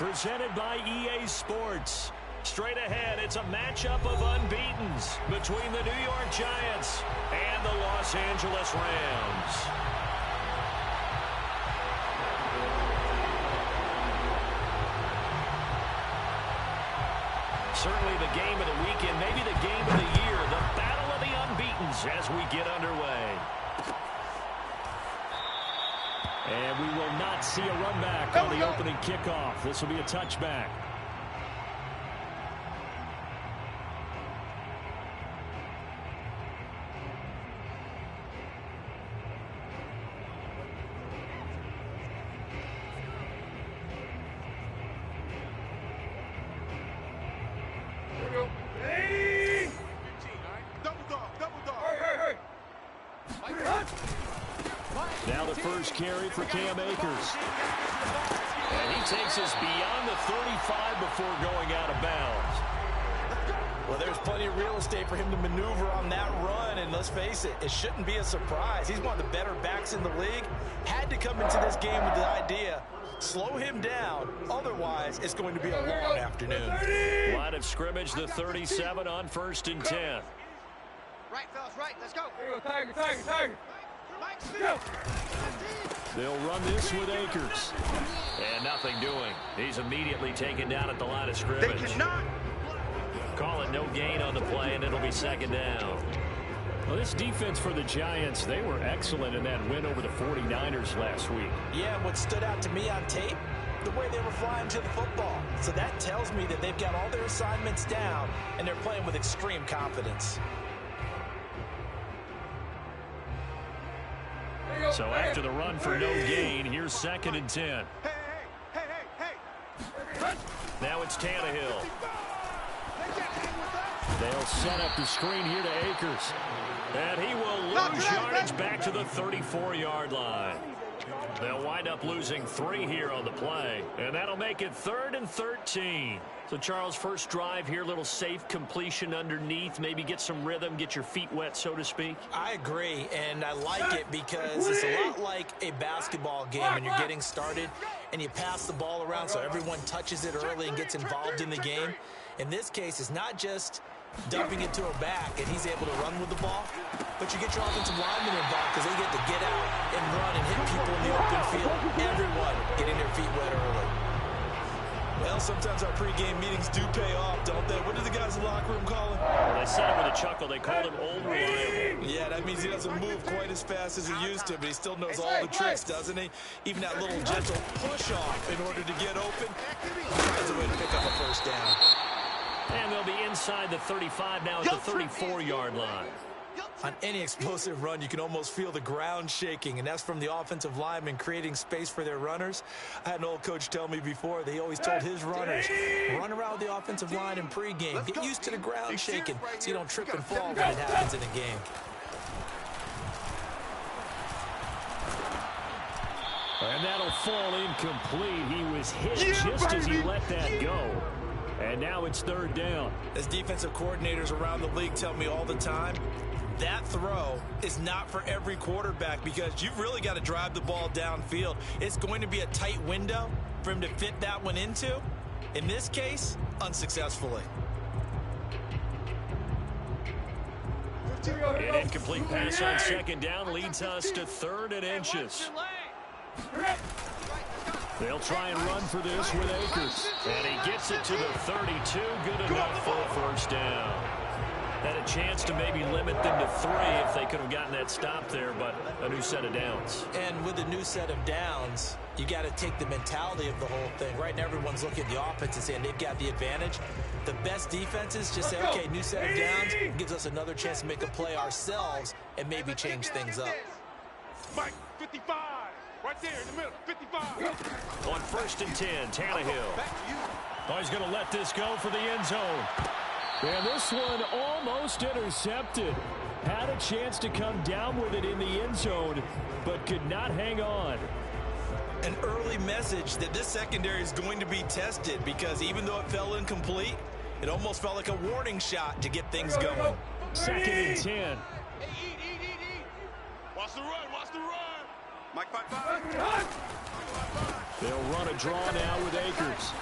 Presented by EA Sports. Straight ahead, it's a matchup of unbeatens between the New York Giants and the Los Angeles Rams. Certainly the game of the weekend, maybe the game of the year, the battle of the unbeatens as we get underway. And we will not see a run back on the opening kickoff. This will be a touchback. Now the first carry for Cam Akers. And he takes us beyond the 35 before going out of bounds. Well, there's plenty of real estate for him to maneuver on that run, and let's face it, it shouldn't be a surprise. He's one of the better backs in the league. Had to come into this game with the idea, slow him down, otherwise it's going to be a long afternoon. Line of scrimmage, the 37 on 1st and 10. Right, fellas, right, let's go. Tiger. They'll run this with Akers. And nothing doing. He's immediately taken down at the line of scrimmage. They cannot. Call it no gain on the play, and it'll be 2nd down. Well, this defense for the Giants, they were excellent in that win over the 49ers last week. Yeah, what stood out to me on tape, the way they were flying to the football. So that tells me that they've got all their assignments down, and they're playing with extreme confidence. So after the run for no gain, here's 2nd and 10. Hey. Now it's Tannehill. They'll set up the screen here to Akers. And he will lose yardage back to the 34-yard line. They'll wind up losing 3 here on the play. And that'll make it 3rd and 13. So, Charles, first drive here, little safe completion underneath. Maybe get some rhythm, get your feet wet, so to speak. I agree, and I like it because it's a lot like a basketball game when you're getting started and you pass the ball around so everyone touches it early and gets involved in the game. In this case, it's not just dumping it to a back and he's able to run with the ball, but you get your offensive linemen involved because they get to get out and run and hit people in the open field. Everyone getting their feet wet early. Well, sometimes our pregame meetings do pay off, don't they? What did the guys in the locker room call him? Well, they said it with a chuckle. They called him old reliable. Yeah, that means he doesn't move quite as fast as he used to, but he still knows all the tricks, doesn't he? Even that little gentle push-off in order to get open. That's a way to pick up a first down. And they'll be inside the 35 now at the 34-yard line. On any explosive run, you can almost feel the ground shaking, and that's from the offensive linemen creating space for their runners. I had an old coach tell me before, they always told his runners, run around the offensive line in pregame. Get used to the ground shaking so you don't trip and fall when it happens in a game. And that'll fall incomplete. He was hit just as he let that go. And now it's 3rd down. As defensive coordinators around the league tell me all the time, that throw is not for every quarterback because you've really got to drive the ball downfield. It's going to be a tight window for him to fit that one into. In this case, unsuccessfully. An incomplete pass on 2nd down leads us to 3rd and inches. They'll try and run for this with Akers. And he gets it to the 32. Good enough for a first down. Had a chance to maybe limit them to 3 if they could have gotten that stop there, but a new set of downs. And with a new set of downs, you got to take the mentality of the whole thing. Right now, everyone's looking at the offense and saying they've got the advantage. The best defenses just say, okay, new set of downs gives us another chance to make a play ourselves and maybe change things up. Mike, 55. Right there in the middle, 55. On 1st and 10, Tannehill. Oh, he's going to let this go for the end zone. And this one almost intercepted. Had a chance to come down with it in the end zone, but could not hang on. An early message that this secondary is going to be tested because even though it fell incomplete, it almost felt like a warning shot to get things going. 2nd and 10. Hey, eat. Watch the run. Mike, 5-5. They'll run a draw now with Akers.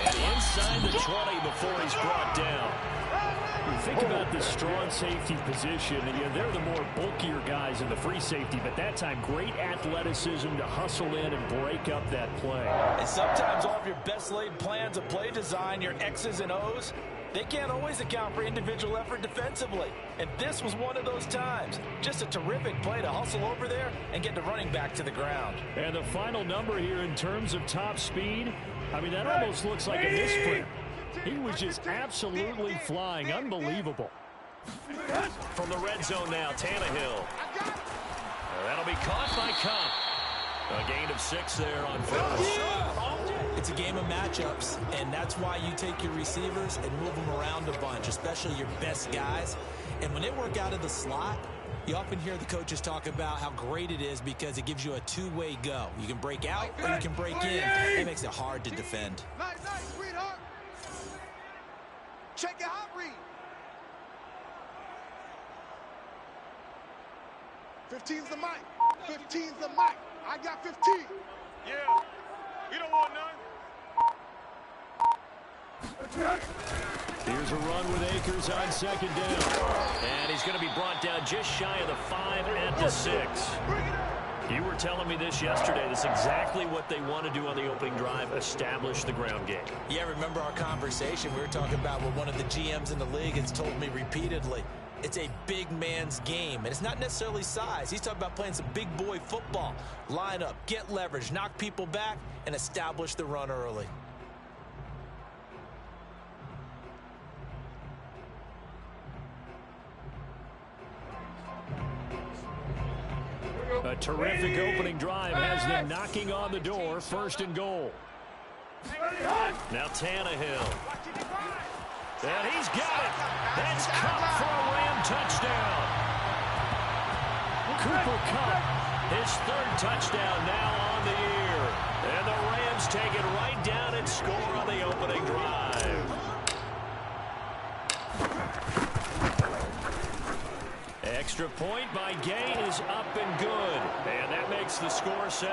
And inside the 20 before he's brought down. You think about the strong safety position, and they're the more bulkier guys in the free safety, but that time great athleticism to hustle in and break up that play. And sometimes all of your best laid plans of play design, your X's and O's, they can't always account for individual effort defensively. And this was one of those times. Just a terrific play to hustle over there and get the running back to the ground. And the final number here in terms of top speed, I mean, that almost looks like a misprint. He was just absolutely flying. Unbelievable. From the red zone now, Tannehill. That'll be caught by Cup. A gain of 6 there on first. It's a game of matchups, and that's why you take your receivers and move them around a bunch, especially your best guys. And when they work out of the slot, you often hear the coaches talk about how great it is because it gives you a two-way go. You can break out or you can break in. It makes it hard to defend. Nice, sweetheart. Check your hot read. 15's the mic. 15's the mic. I got 15. Yeah. You don't want none. Here's a run with Akers on second down. And he's going to be brought down just shy of the 5 at the 6. You were telling me this yesterday. That's exactly what they want to do on the opening drive, establish the ground game. Yeah, remember our conversation? We were talking about what one of the GMs in the league has told me repeatedly. It's a big man's game, and it's not necessarily size. He's talking about playing some big boy football. Line up, get leverage, knock people back, and establish the run early. A terrific opening drive has them knocking on the door, 1st and goal. Now Tannehill. And he's got it. That's Cup for a Ram touchdown. Cooper Kupp, his 3rd touchdown now on the year. And the Rams take it right down and score on the opening drive. Extra point by Gay is up and good. And that makes the score 7-0.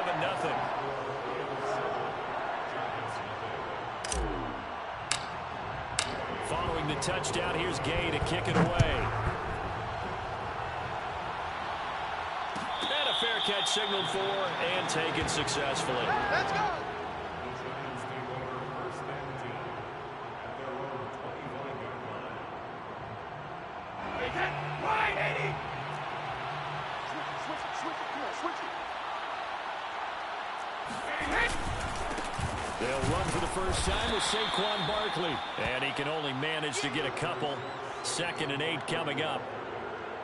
Following the touchdown, here's Gay to kick it away. And a fair catch signaled for and taken successfully. Let's go. They'll run for the first time with Saquon Barkley. And he can only manage to get a couple. 2nd and 8 coming up.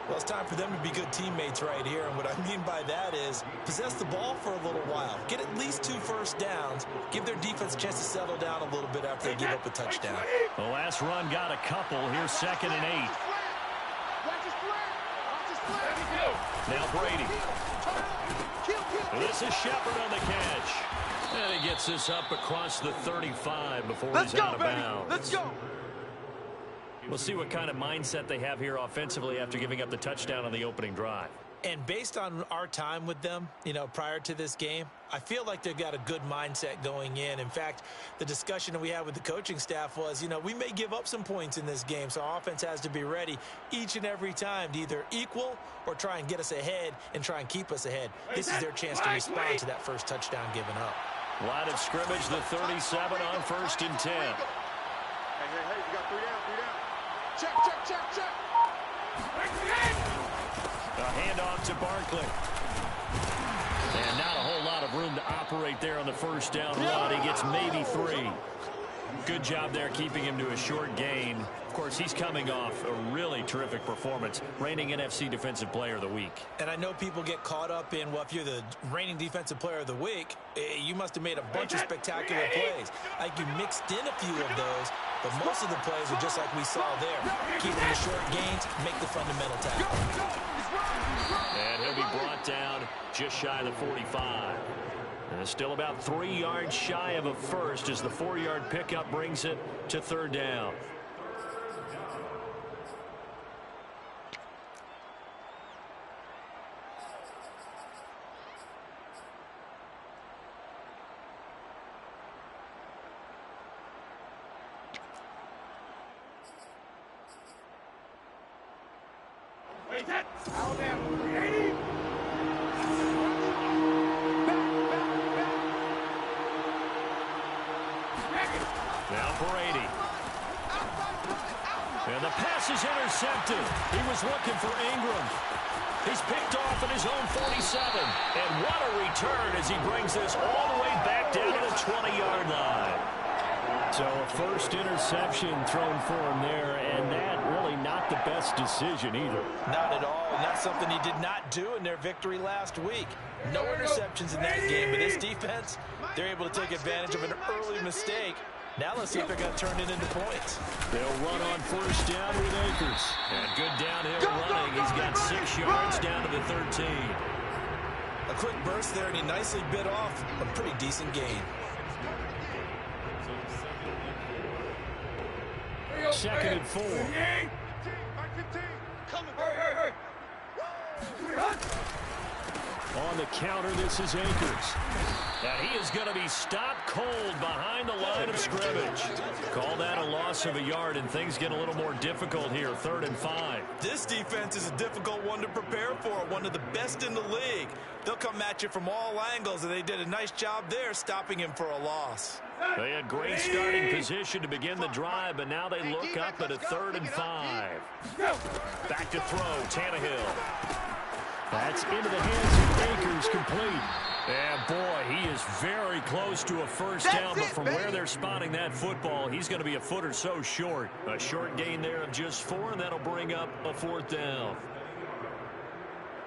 Well, it's time for them to be good teammates right here. And what I mean by that is possess the ball for a little while. Get at least 2 first downs. Give their defense a chance to settle down a little bit after they give up a touchdown. The last run got a couple. Here's 2nd and 8. Now Brady. This is Shepard on the catch. And he gets this up across the 35 before he's out of bounds. Let's go. We'll see what kind of mindset they have here offensively after giving up the touchdown on the opening drive. And based on our time with them, prior to this game, I feel like they've got a good mindset going in. In fact, the discussion that we had with the coaching staff was, we may give up some points in this game, so our offense has to be ready each and every time to either equal or try and get us ahead and try and keep us ahead. This is their chance to respond to that first touchdown given up. Line of scrimmage, the 37 on 1st and 10. Hey, you got 3 down, 3 down. Check. A handoff to Barkley. And not a whole lot of room to operate there on the first down run. He gets maybe 3. Good job there keeping him to a short gain. Of course, he's coming off a really terrific performance, reigning NFC Defensive Player of the Week. And I know people get caught up in, well, if you're the reigning Defensive Player of the Week, you must have made a bunch of spectacular plays. Like you mixed in a few of those, but most of the plays are just like we saw there. Keeping the short gains, make the fundamental tackle. And he'll be brought down just shy of the 45. And still about 3 yards shy of a first as the 4-yard pickup brings it to 3rd down. Now Brady. And the pass is intercepted. He was looking for Ingram. He's picked off at his own 47. And what a return as he brings this all the way back down to the 20-yard line. So a first interception thrown for him there, and that really not the best decision either. Not at all, and that's something he did not do in their victory last week. No interceptions in that game, but this defense, they're able to take advantage of an early mistake. Now let's see if they're going to turn it into points. They'll run on first down with Akers. And good downhill running. He's got 6 yards down to the 13. A quick burst there, and he nicely bit off a pretty decent gain. Second and 4. On the counter, this is Akers. And he is going to be stopped cold behind the line of scrimmage. Call that a loss of a yard, and things get a little more difficult here. 3rd and 5. This defense is a difficult one to prepare for, one of the best in the league. They'll come at you from all angles, and they did a nice job there stopping him for a loss. They had great starting position to begin the drive, but now they look up at a 3rd and 5. Back to throw, Tannehill. That's into the hands of Akers, complete. And boy, he is very close to a first down, but from where they're spotting that football, he's going to be a foot or so short. A short gain there of just 4, and that'll bring up a 4th down.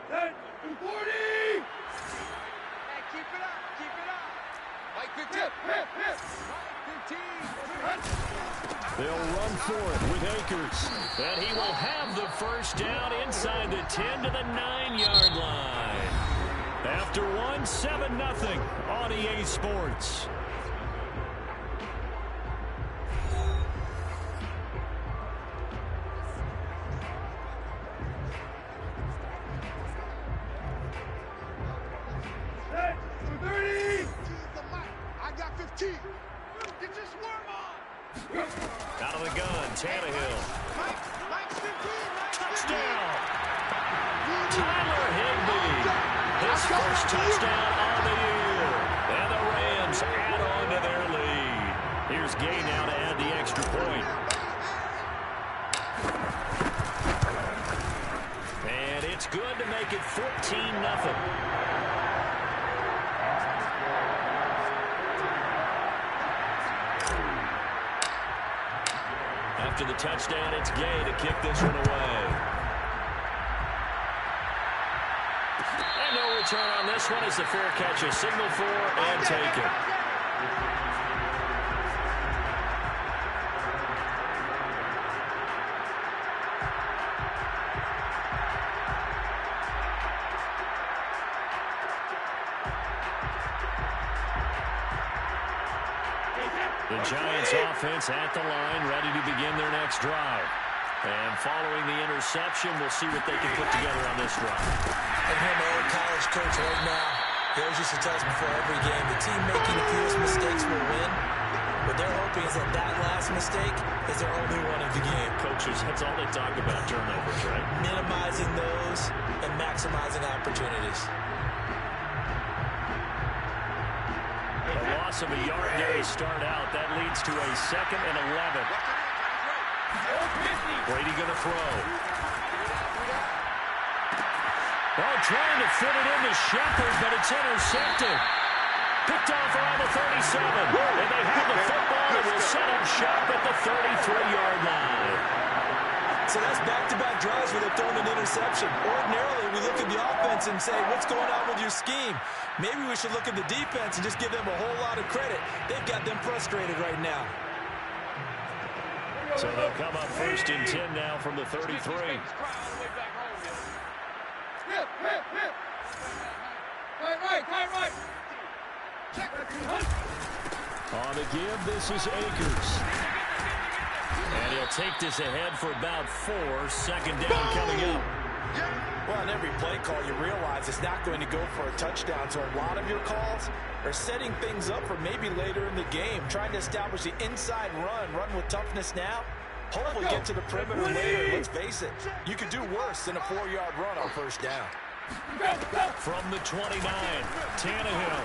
40! Hey, keep it up. Mike 15. Mike 15. They'll run for it with Akers. And he will have the first down inside the 10 to the 9-yard line. After one, 7-0 on EA Sports. Hey, 30! I got 15. Get your swarm on. Out of the gun, Tannehill. Mike's 15. Touchdown. Tyler Higbee. His first touchdown on the year. And the Rams add on to their lead. Here's Gay now to add the extra point. And it's good to make it 14-0. After the touchdown, it's Gay to kick this one away. And no return on this one as the fair catch is signaled for and taken. The Giants offense at the line, ready to begin their next drive. And following the interception, we'll see what they can put together on this drive. And him, old college coach right now, he always used to tell us before every game, the team making the fewest mistakes will win. What they're hoping is that that last mistake is their only one of the game. Coaches, that's all they talk about, turnovers, right? Minimizing those and maximizing opportunities. A loss of a yard there to start out. That leads to a 2nd and 11. Brady going to throw. Oh, trying to fit it into Shepard, but it's intercepted. Picked off around the 37. And they have the football and will set up shop at the 33-yard line. So that's back-to-back drives where they've thrown an interception. Ordinarily, we look at the offense and say, what's going on with your scheme? Maybe we should look at the defense and just give them a whole lot of credit. They've got them frustrated right now. So they'll come up 1st and 10 now from the 33. Right. On the give, this is Akers. And he'll take this ahead for about 4. 2nd down coming up. Well, on every play call, you realize it's not going to go for a touchdown. So a lot of your calls are setting things up for maybe later in the game, trying to establish the inside run with toughness now, Hopefully get to the perimeter later. Let's face it, you could do worse than a 4-yard run on first down. From the 29, Tannehill.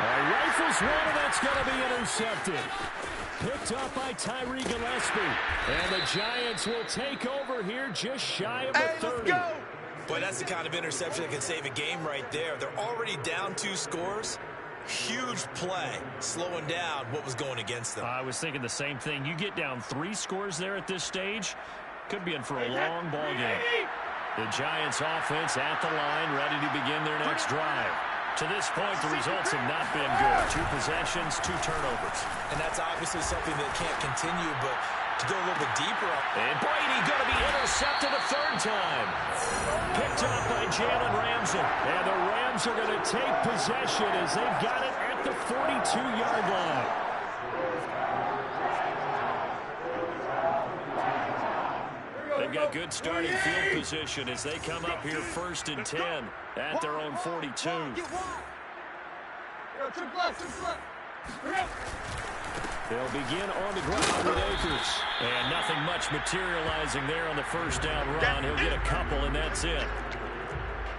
Rifles one, and that's going to be intercepted. Picked up by Tyree Gillespie. And the Giants will take over here just shy of the 30. Boy, that's the kind of interception that can save a game right there. They're already down 2 scores. Huge play, slowing down what was going against them. I was thinking the same thing. You get down 3 scores there at this stage, could be in for a long ball game. The Giants offense at the line, ready to begin their next drive. To this point, the results have not been good. 2 possessions, 2 turnovers. And that's obviously something that can't continue, but to go a little bit deeper. And Brady going to be intercepted a 3rd time. Picked up by Jalen Ramsey. And the Rams are going to take possession as they've got it at the 42-yard line. They've got good starting field position as they come up here 1st and 10 at their own 42. They'll begin on the ground with Akers. And nothing much materializing there on the 1st down run. He'll get a couple, and that's it.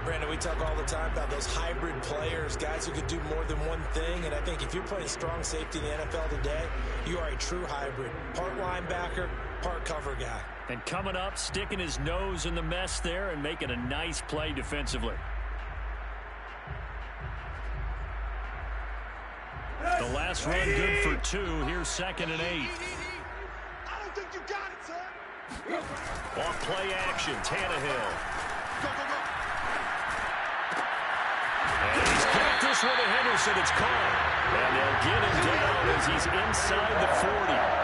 Brandon, we talk all the time about those hybrid players, guys who can do more than one thing. And I think if you're playing strong safety in the NFL today, you are a true hybrid. Part linebacker, part cover guy. And coming up, sticking his nose in the mess there and making a nice play defensively. The last run good for 2. Here's 2nd and 8. I don't think you got it, son. Off play action, Tannehill. Go, go, go. And he's got this one to Henderson. It's caught. And they'll get him down as he's inside the 40.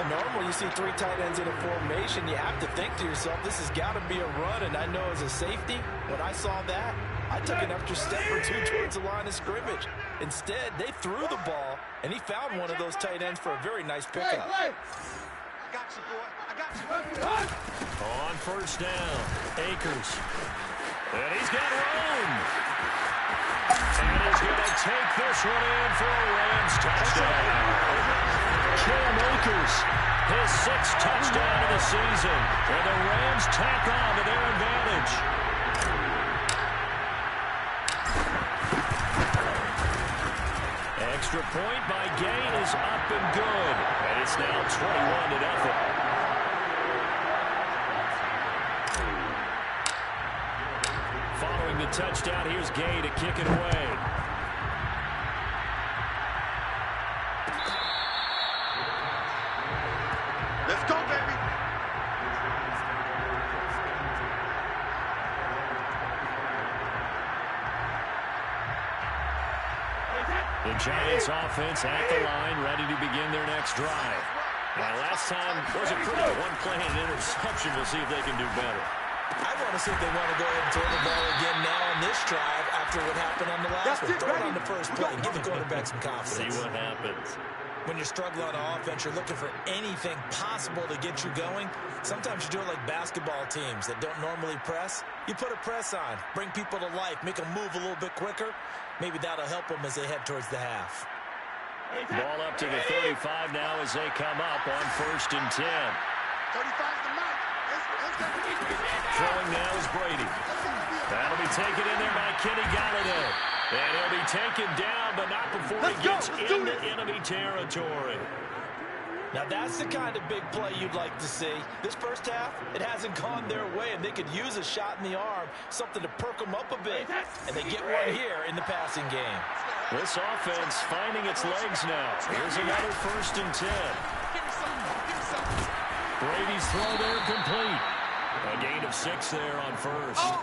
Normally, you see 3 tight ends in a formation, you have to think to yourself, this has got to be a run. And I know as a safety, when I saw that, I took an extra step or 2 towards the line of scrimmage. Instead, they threw the ball, and he found one of those tight ends for a very nice pickup. I got you, boy. I got you. On 1st down, Akers. And he's got room. And he's going to take this one in for a Rams touchdown. Cam Akers, his 6th touchdown of the season. And the Rams tack on to their advantage. Extra point by Gain is up and good. And it's now 21-0. Following the touchdown, here's Gay to kick it away. Let's go, baby. The Giants offense at the line, ready to begin their next drive. Now, last time wasn't pretty. 1 play and an interception. We'll see if they can do better. I want to see if they want to go ahead and throw the ball again now on this drive after what happened on the last one. Throw it on the first play and give the quarterback some confidence. See what happens. When you're struggling on offense, you're looking for anything possible to get you going. Sometimes you do it like basketball teams that don't normally press. You put a press on, bring people to life, make them move a little bit quicker. Maybe that'll help them as they head towards the half. Ball up to the 35 now as they come up on 1st and 10. 35's the mic. Throwing now is Brady. That'll be taken in there by Kenny Galladay. And he'll be taken down, but not before he gets into enemy territory. Now that's the kind of big play you'd like to see. This first half, it hasn't gone their way, and they could use a shot in the arm, something to perk them up a bit. And they get one here in the passing game. This offense finding its legs now. Here's another 1st and 10. Brady's throw there complete. A gain of 6 there on 1st.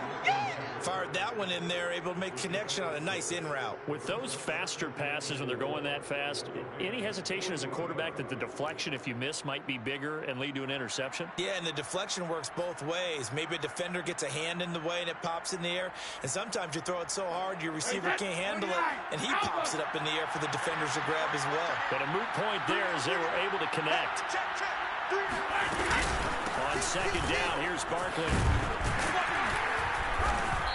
Fired that one in there, able to make connection on a nice in route. With those faster passes when they're going that fast, any hesitation as a quarterback that the deflection, if you miss, might be bigger and lead to an interception? Yeah, and the deflection works both ways. Maybe a defender gets a hand in the way and it pops in the air. And sometimes you throw it so hard your receiver can't handle it, and he pops it up in the air for the defenders to grab as well. But a moot point there as they were able to connect. On 2nd down, here's Barkley.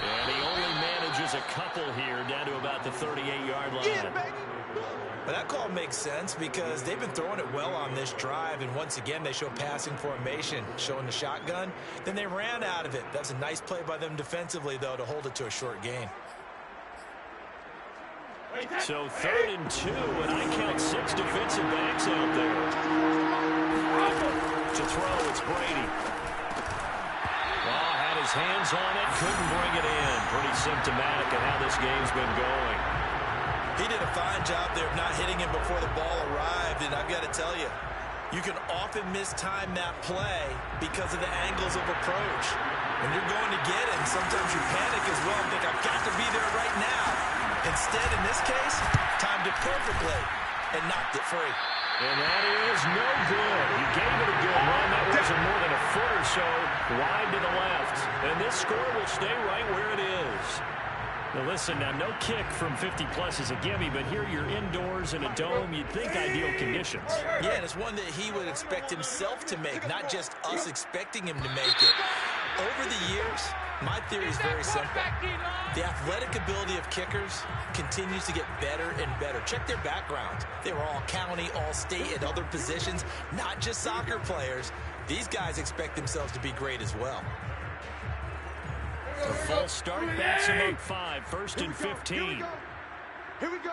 And he only manages a couple here down to about the 38-yard line. Well, that call makes sense because they've been throwing it well on this drive, and once again, they show passing formation, showing the shotgun. Then they ran out of it. That's a nice play by them defensively, though, to hold it to a short gain. So 3rd and 2, and I count 6 defensive backs out there. To throw, it's Brady. Well, had his hands on it, couldn't bring it in. Pretty symptomatic of how this game's been going. He did a fine job there of not hitting him before the ball arrived, and I've got to tell you, you can often mistime that play because of the angles of approach. When you're going to get him, sometimes you panic as well and think, I've got to be there right now. Instead, in this case, timed it perfectly and knocked it free. And that is no good. He gave it a good run. That wasn't more than a foot or so wide to the left. And this score will stay right where it is. Now listen, now no kick from 50-plus is a gimme, but here you're indoors in a dome. You'd think ideal conditions. Yeah, and it's one that he would expect himself to make, not just us expecting him to make it. Over the years, my theory is very simple. The athletic ability of kickers continues to get better and better. Check their backgrounds. They were all county, all state, and other positions, not just soccer players. These guys expect themselves to be great as well. A false start backs him up 5, 1st and 15. Here we go.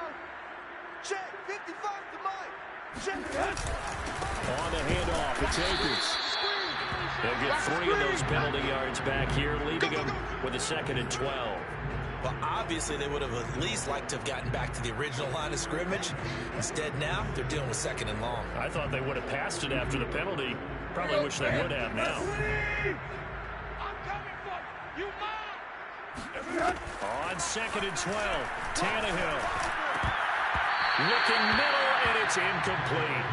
Check. 55 to Mike. Check. On the handoff, it's Akers. They'll get 3 of those penalty yards back here, leaving them with a 2nd and 12. Well, obviously, they would have at least liked to have gotten back to the original line of scrimmage. Instead, now, they're dealing with 2nd and long. I thought they would have passed it after the penalty. Probably wish they would have now. On 2nd and 12, Tannehill. Looking middle, and it's incomplete.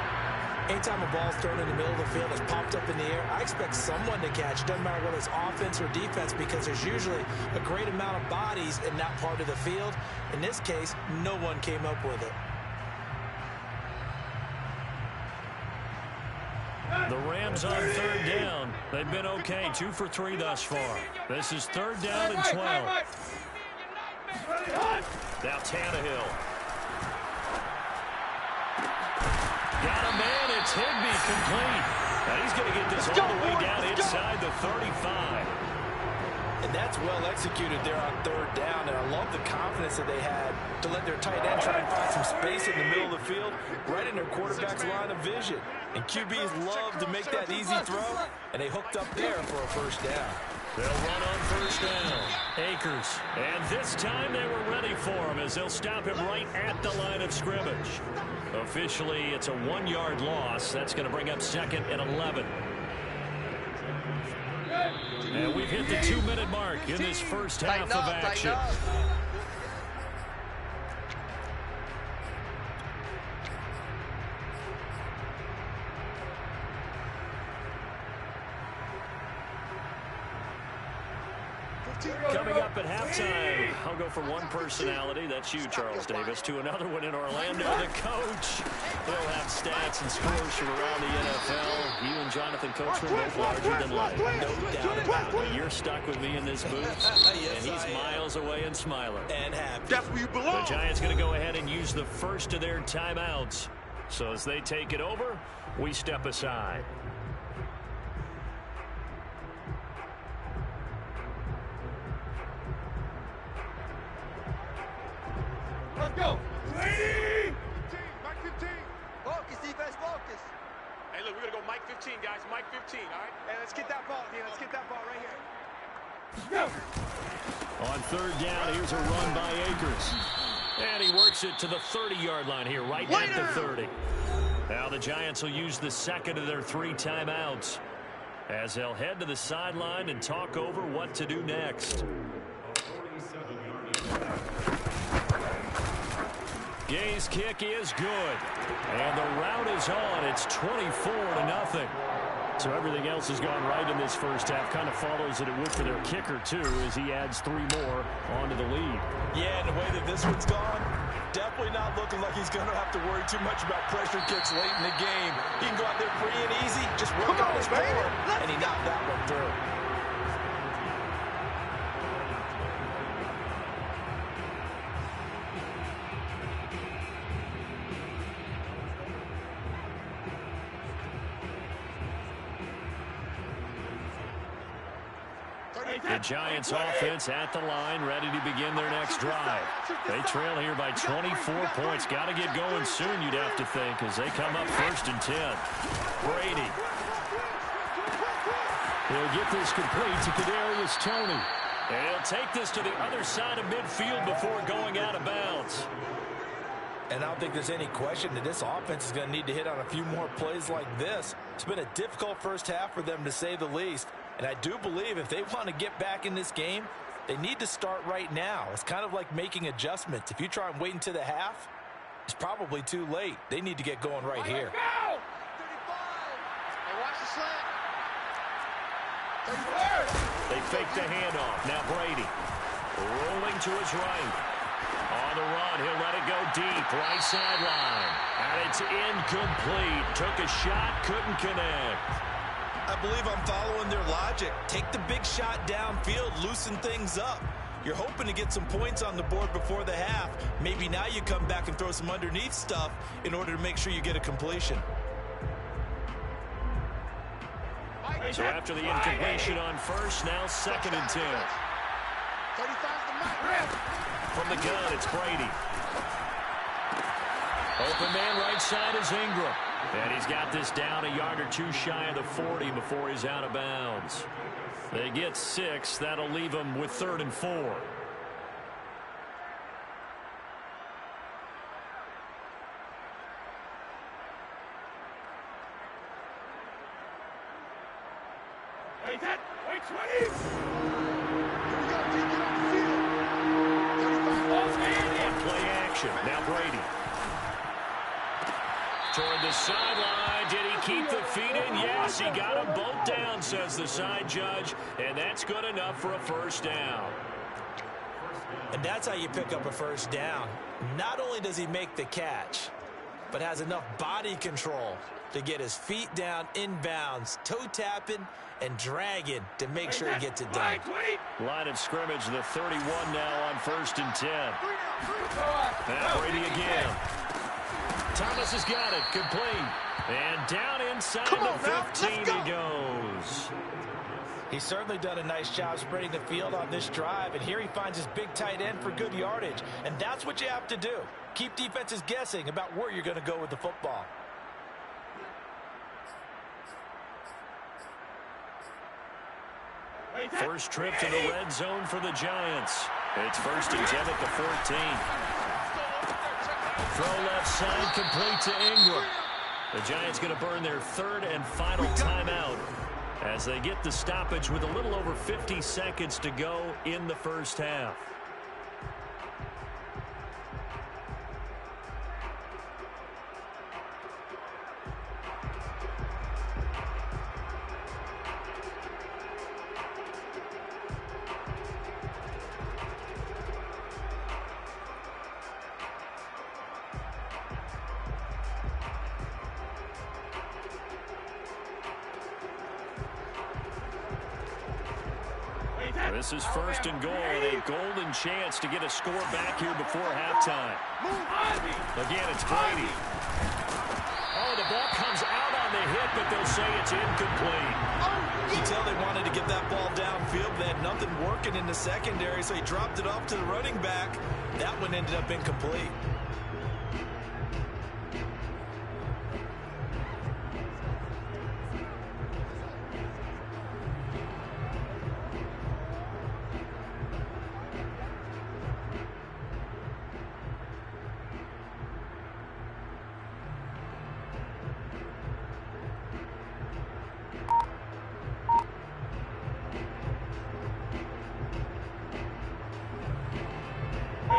Anytime a ball's thrown in the middle of the field, it's popped up in the air, I expect someone to catch. It doesn't matter whether it's offense or defense, because there's usually a great amount of bodies in that part of the field. In this case, no one came up with it. The Rams on 3rd down. They've been okay, 2 for 3 thus far. This is 3rd down and 12. Now Tannehill. Got a man, it's Higbee, complete. Now he's going to get this all the way down inside the 35. And that's well executed there on 3rd down, and I love the confidence that they had to let their tight end try and find some space in the middle of the field, right in their quarterback's line of vision. And QBs love to make that easy throw, and they hooked up there for a 1st down. They'll run on 1st down. Akers. And this time they were ready for him as they'll stop him right at the line of scrimmage. Officially, it's a 1-yard loss. That's going to bring up 2nd and 11. And we've hit the 2-minute mark in this first half of action. Coming up at halftime, I'll go from one personality, that's you, Charles Davis, to another one in Orlando, the coach. He'll have stats and scores from around the NFL. You and Jonathan Coachman both larger than life, no doubt about it. But you're stuck with me in this booth, and he's miles away and smiling. And happy. That's where you belong. The Giants going to go ahead and use the first of their timeouts. So as they take it over, we step aside. Let's go. Mike 15. Focus, defense, focus. Hey, look, we're going to go Mike 15, guys. Mike 15, all right? Hey, let's get that ball, Dean. Let's get that ball right here. Go. On 3rd down, here's a run by Akers. And he works it to the 30-yard line here, right at the 30. Now the Giants will use the 2nd of their 3 timeouts as they'll head to the sideline and talk over what to do next. Gay's kick is good. And the route is on. It's 24-0. So everything else has gone right in this first half. Kind of follows that it would for their kicker, too, as he adds 3 more onto the lead. Yeah, and the way that this one's gone, definitely not looking like he's going to have to worry too much about pressure kicks late in the game. He can go out there free and easy, just work on his form, and he knocked that one through. The Giants offense at the line, ready to begin their next drive. They trail here by 24 points. Got to get going soon, you'd have to think, as they come up 1st and 10. Brady. He'll get this complete to Kadarius Toney. And he'll take this to the other side of midfield before going out of bounds. And I don't think there's any question that this offense is going to need to hit on a few more plays like this. It's been a difficult first half for them, to say the least. And I do believe if they want to get back in this game, they need to start right now. It's kind of like making adjustments. If you try and wait until the half, it's probably too late. They need to get going right here. 35. Hey, watch the slant. 34. They fake the handoff. Now Brady rolling to his right. On the run, he'll let it go deep, right sideline. And it's incomplete. Took a shot, couldn't connect. I believe I'm following their logic. Take the big shot downfield, loosen things up. You're hoping to get some points on the board before the half. Maybe now you come back and throw some underneath stuff in order to make sure you get a completion. So after the incompletion on first, now 2nd and 10. 35's the mic. From the gun, it's Brady. Open man right side is Ingram. And he's got this down a yard or two shy of the 40 before he's out of bounds. They get 6. That'll leave them with 3rd and 4. Wait, 20. Play action. Now Brady. Toward the sideline. Did he keep the feet in? Yes, he got them both down, says the side judge. And that's good enough for a first down. And that's how you pick up a first down. Not only does he make the catch, but has enough body control to get his feet down inbounds, toe tapping and dragging to make sure he gets it done. Line of scrimmage, the 31 now on 1st and 10. Now Brady again. Thomas has got it, complete. And down inside the 15 he goes. He's certainly done a nice job spreading the field on this drive, and here he finds his big tight end for good yardage. And that's what you have to do. Keep defenses guessing about where you're going to go with the football. First trip to the red zone for the Giants. It's 1st and 10 at the 14. Throw left side, complete to Ingram. The Giants going to burn their 3rd and final timeout as they get the stoppage with a little over 50 seconds to go in the first half. This is 1st and goal, and a golden chance to get a score back here before halftime. Again, it's Brady. Oh, the ball comes out on the hit, but they'll say it's incomplete. You can tell they wanted to get that ball downfield. They had nothing working in the secondary, so he dropped it off to the running back. That one ended up incomplete.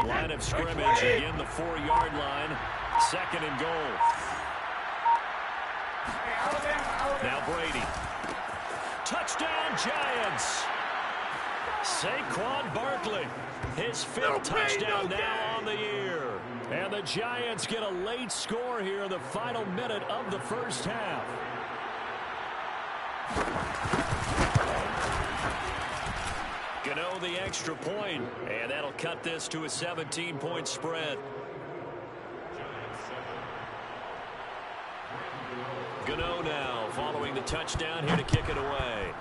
Line of scrimmage, again the 4-yard line. 2nd and goal. Now Brady. Touchdown Giants. Saquon Barkley. His 5th touchdown now on the year. And the Giants get a late score here in the final minute of the first half. Gano the extra point, and that'll cut this to a 17-point spread. Gano now following the touchdown here to kick it away.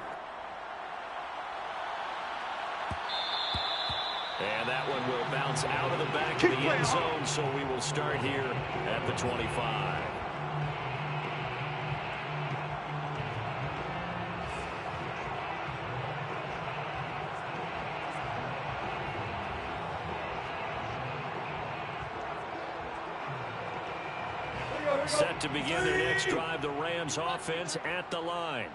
And that one will bounce out of the back of the end zone, so we will start here at the 25. Set to begin their next drive, the Rams offense at the line.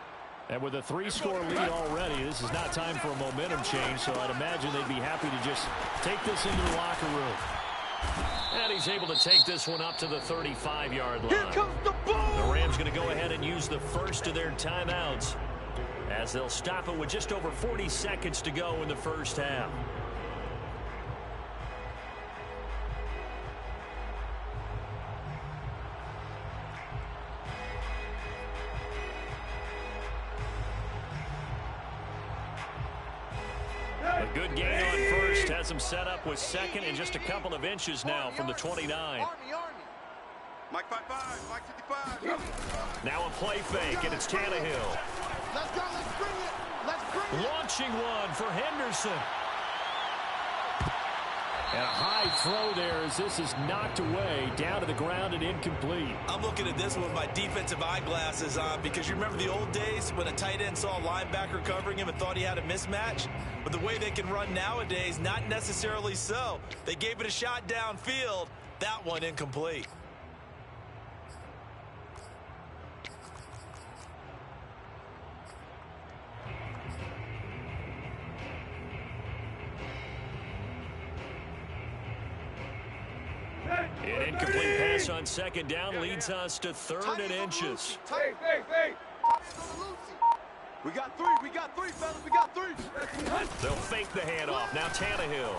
And with a 3-score lead already, this is not time for a momentum change, so I'd imagine they'd be happy to just take this into the locker room. And he's able to take this one up to the 35-yard line. Here comes the ball. The Rams going to go ahead and use the first of their timeouts as they'll stop it with just over 40 seconds to go in the first half. A good gain on first has him set up with second and just a couple of inches now from the 29. Army. Mike 55, Mike 55. Now a play fake, and it's Tannehill. Let's go, let's bring it. Let's bring it. Launching one for Henderson. And a high throw there as this is knocked away, down to the ground and incomplete. I'm looking at this one with my defensive eyeglasses on because you remember the old days when a tight end saw a linebacker covering him and thought he had a mismatch? But the way they can run nowadays, not necessarily so. They gave it a shot downfield. That one incomplete. An incomplete pass on second down leads us to third and inches. Hey. We got three, fellas. We got three. They'll fake the handoff. Now Tannehill.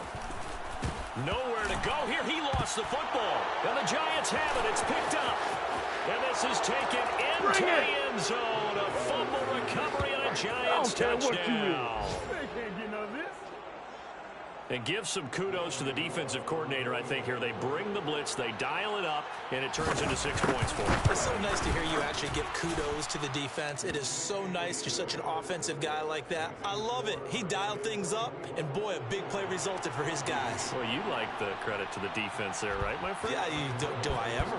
Nowhere to go here. He lost the football. And the Giants have it. It's picked up. And this is taken into the end zone. A fumble recovery on a Giants touchdown. And give some kudos to the defensive coordinator, I think, here. They bring the blitz, they dial it up, and it turns into 6 points for them. It's so nice to hear you actually give kudos to the defense. It is so nice. You're such an offensive guy like that. I love it. He dialed things up, and boy, a big play resulted for his guys. Well, you like the credit to the defense there, right, my friend? Yeah, do I ever?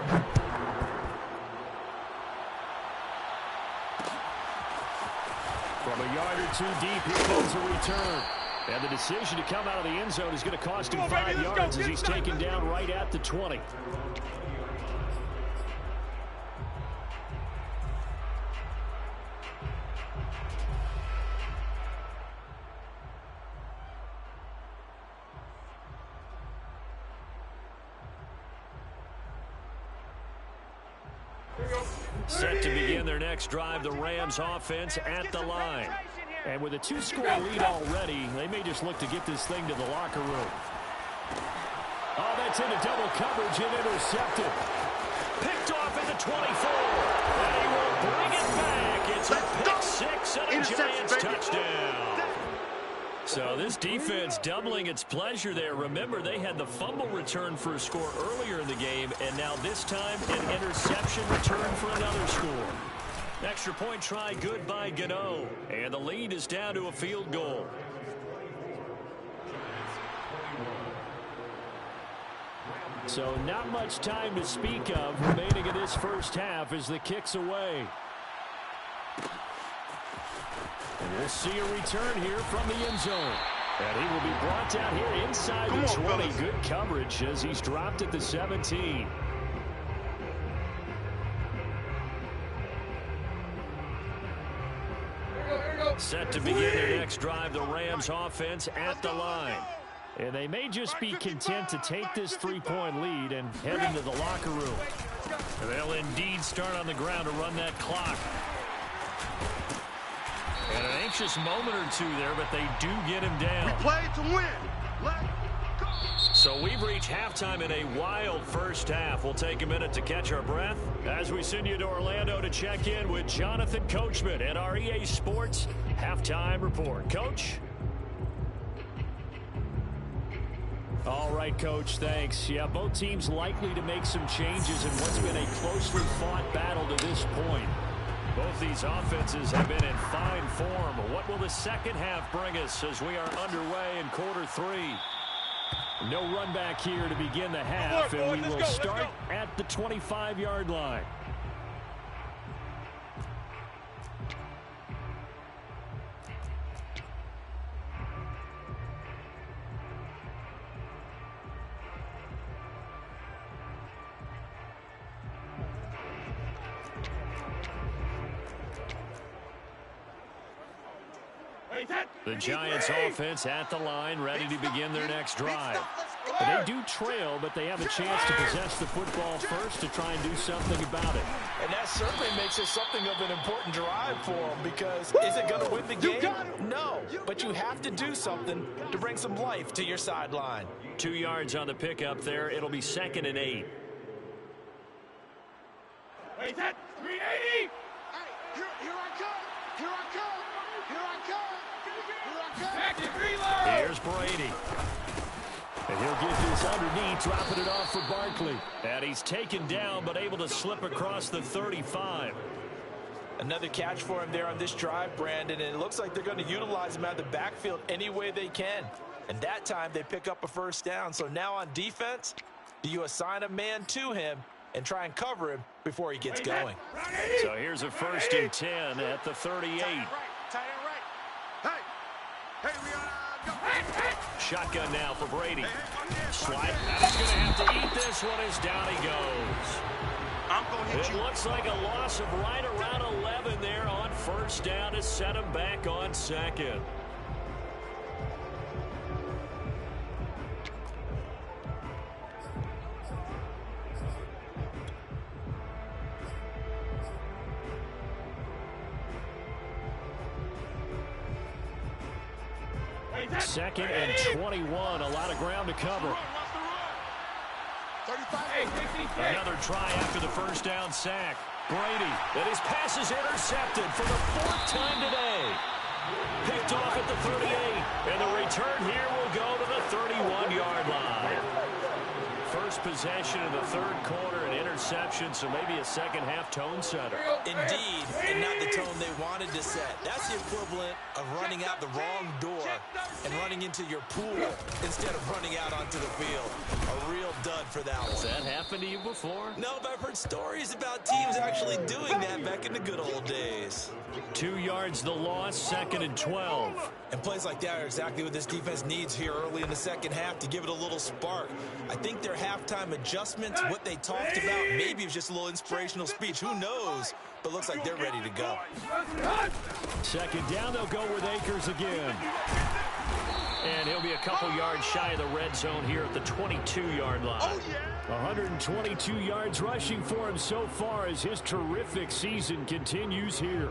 From a yard or two deep, here comes a return. And the decision to come out of the end zone is going to cost him 5 yards as he's taken down right at the 20. Set to begin their next drive, the Rams offense at the line. And with a 2-score lead already, they may just look to get this thing to the locker room. Oh, that's into double coverage and intercepted. Picked off at the 24. And he will bring it back. It's a pick six and a Giants touchdown. So this defense doubling its pleasure there. Remember, they had the fumble return for a score earlier in the game, and now this time an interception return for another score. Extra point try good by Gano, and the lead is down to a field goal. So not much time to speak of remaining in this first half as the kick's away. And we'll see a return here from the end zone. And he will be brought down here inside the 20. Good coverage as he's dropped at the 17. Set to begin their next drive, the Rams offense at the line. And they may just be content to take this 3-point lead and head into the locker room. And they'll indeed start on the ground to run that clock. And an anxious moment or two there, but they do get him down. We played to win. Let's go. So we've reached halftime in a wild first half. We'll take a minute to catch our breath as we send you to Orlando to check in with Jonathan Coachman at our EA Sports Halftime Report. Coach? All right, Coach, thanks. Yeah, both teams likely to make some changes in what's been a closely fought battle to this point. Both these offenses have been in fine form. What will the second half bring us as we are underway in quarter three? No run back here to begin the half, and we will start at the 25-yard line. The Giants offense at the line, ready to begin their next drive. They do trail, but they have a chance to possess the football first to try and do something about it. And that certainly makes it something of an important drive for them, because is it going to win the game? No, but you have to do something to bring some life to your sideline. 2 yards on the pickup there. It'll be 2nd and 8. Wait, that 380. Hey, here I come. Here I come. Here I come. Here's Brady. And he'll get this underneath, dropping it off for Barkley. And he's taken down, but able to slip across the 35. Another catch for him there on this drive, Brandon, and it looks like they're going to utilize him out of the backfield any way they can. And that time they pick up a first down. So now on defense, do you assign a man to him and try and cover him before he gets going? So here's a 1st and 10 at the 38. Shotgun now for Brady. Slide. He's going to have to eat this one as down he goes. It looks like a loss of right around 11 there on 1st down to set him back on 2nd. Second and 21, a lot of ground to cover. Another try after the 1st down sack. Brady, and his pass is intercepted for the 4th time today. Picked off at the 38, and the return here will go to the 31-yard line. First possession in the 3rd quarter, an interception, so maybe a second-half tone setter. Indeed, and not the tone they wanted to set. That's the equivalent of running out the wrong door and running into your pool instead of running out onto the field. A real dud for that one. Has that happened to you before? No, but I've heard stories about teams actually doing that back in the good old days. 2 yards the loss, 2nd and 12. And plays like that are exactly what this defense needs here early in the second half to give it a little spark. I think their halftime adjustments, what they talked about, maybe it was just a little inspirational speech. Who knows? But looks like they're ready to go. 2nd down, they'll go with Akers again. And he'll be a couple yards shy of the red zone here at the 22-yard line. 122 yards rushing for him so far as his terrific season continues here.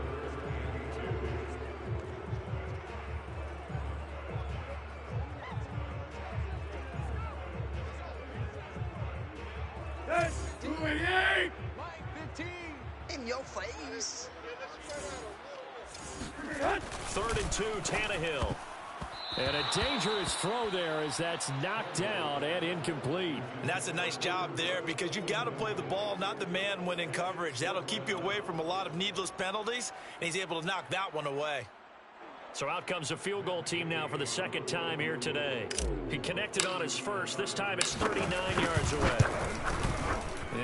In your face. 3rd and 2, Tannehill. And a dangerous throw there as that's knocked down and incomplete. And that's a nice job there because you've got to play the ball, not the man when in coverage. That'll keep you away from a lot of needless penalties, and he's able to knock that one away. So out comes a field goal team now for the 2nd time here today. He connected on his first. This time it's 39 yards away.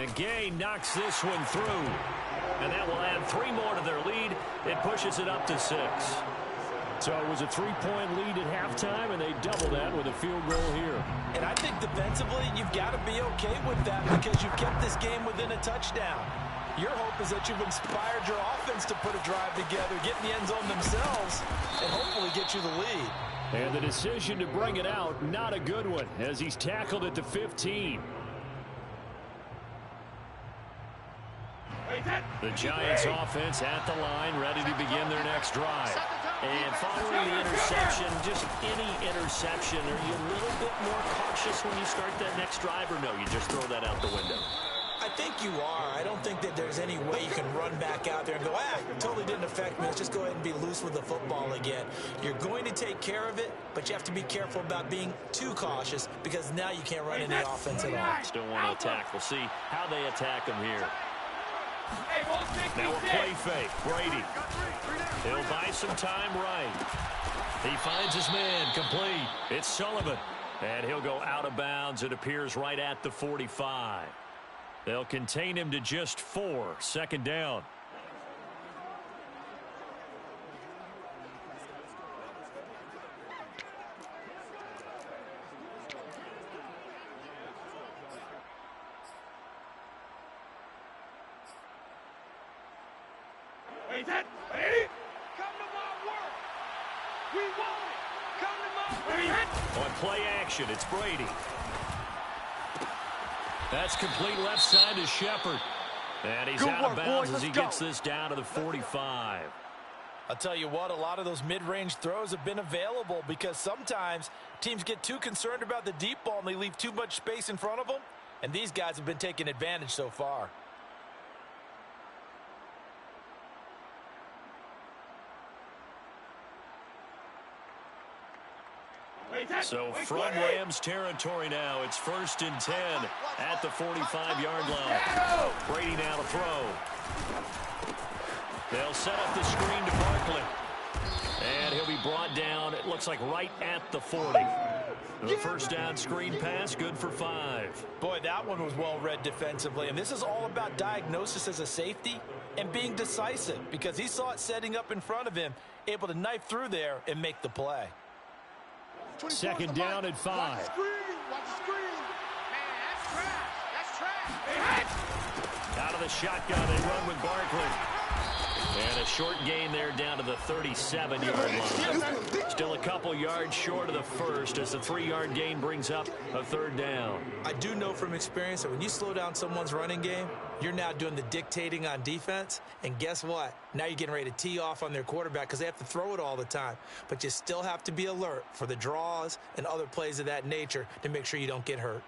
And Gay knocks this one through. And that will add 3 more to their lead. It pushes it up to 6. So it was a 3-point lead at halftime, and they double that with a field goal here. And I think defensively, you've got to be okay with that because you've kept this game within a touchdown. Your hope is that you've inspired your offense to put a drive together, get in the end zone themselves, and hopefully get you the lead. And the decision to bring it out, not a good one, as he's tackled at the 15. The Giants offense at the line, ready to begin their next drive. And following the interception, just any interception, are you a little bit more cautious when you start that next drive, or no, you just throw that out the window? I think you are. I don't think that there's any way you can run back out there and go, totally didn't affect me. Let's just go ahead and be loose with the football again. You're going to take care of it, but you have to be careful about being too cautious because now you can't run any offense at all. Still want to attack. We'll see how they attack them here. Now a play fake. Brady. He'll buy some time right. He finds his man complete. It's Sullivan. And he'll go out of bounds. It appears right at the 45. They'll contain him to just 4. Second down. Ready? Come to my work. We want it. Come to my work. On play action, it's Brady. That's complete left side to Shepard. And he's out of bounds as he gets this down to the 45. I'll tell you what, a lot of those mid-range throws have been available because sometimes teams get too concerned about the deep ball and they leave too much space in front of them. And these guys have been taking advantage so far. So from Rams territory now, it's 1st and 10 at the 45-yard line. Brady now to throw. They'll set up the screen to Barkley. And he'll be brought down, it looks like right at the 40. The first down screen pass, good for 5. Boy, that one was well read defensively. And this is all about diagnosis as a safety and being decisive because he saw it setting up in front of him, able to knife through there and make the play. Second down at 5. Watch the screen. Man, that's trash. Out of the shotgun, they run with Barkley. And a short gain there down to the 37-yard line. Still a couple yards short of the first as the 3-yard gain brings up a 3rd down. I do know from experience that when you slow down someone's running game, you're now doing the dictating on defense. And guess what? Now you're getting ready to tee off on their quarterback because they have to throw it all the time. But you still have to be alert for the draws and other plays of that nature to make sure you don't get hurt.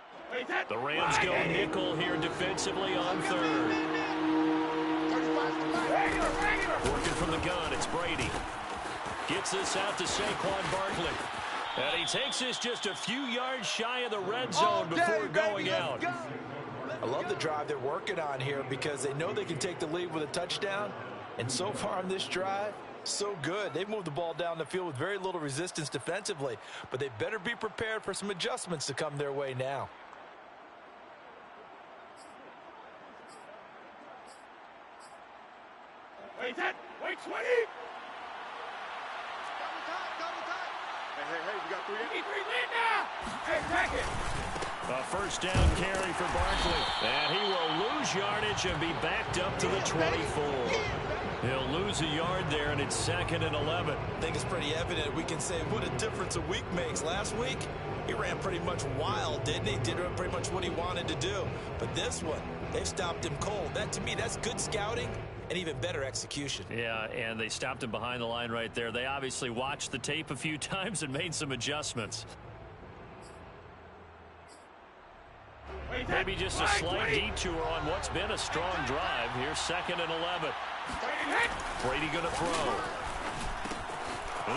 The Rams go nickel here defensively on 3rd. Working from the gun, it's Brady. Gets this out to Saquon Barkley. And he takes this just a few yards shy of the red zone before going out. I love the drive they're working on here because they know they can take the lead with a touchdown. And so far on this drive, so good. They've moved the ball down the field with very little resistance defensively. But they better be prepared for some adjustments to come their way now. Wait 20. Double time. Hey, we got 3. We need 3 lead now. Hey, crack it. A first down carry for Barkley. And he will lose yardage and be backed up to the 24. He'll lose a yard there, and it's 2nd and 11. I think it's pretty evident we can say what a difference a week makes. Last week, he ran pretty much wild, didn't he? Did pretty much what he wanted to do. But this one, they've stopped him cold. That, to me, that's good scouting and even better execution. Yeah, and they stopped him behind the line right there. They obviously watched the tape a few times and made some adjustments. Maybe just a slight detour on what's been a strong drive. Here's 2nd and 11. Brady going to throw.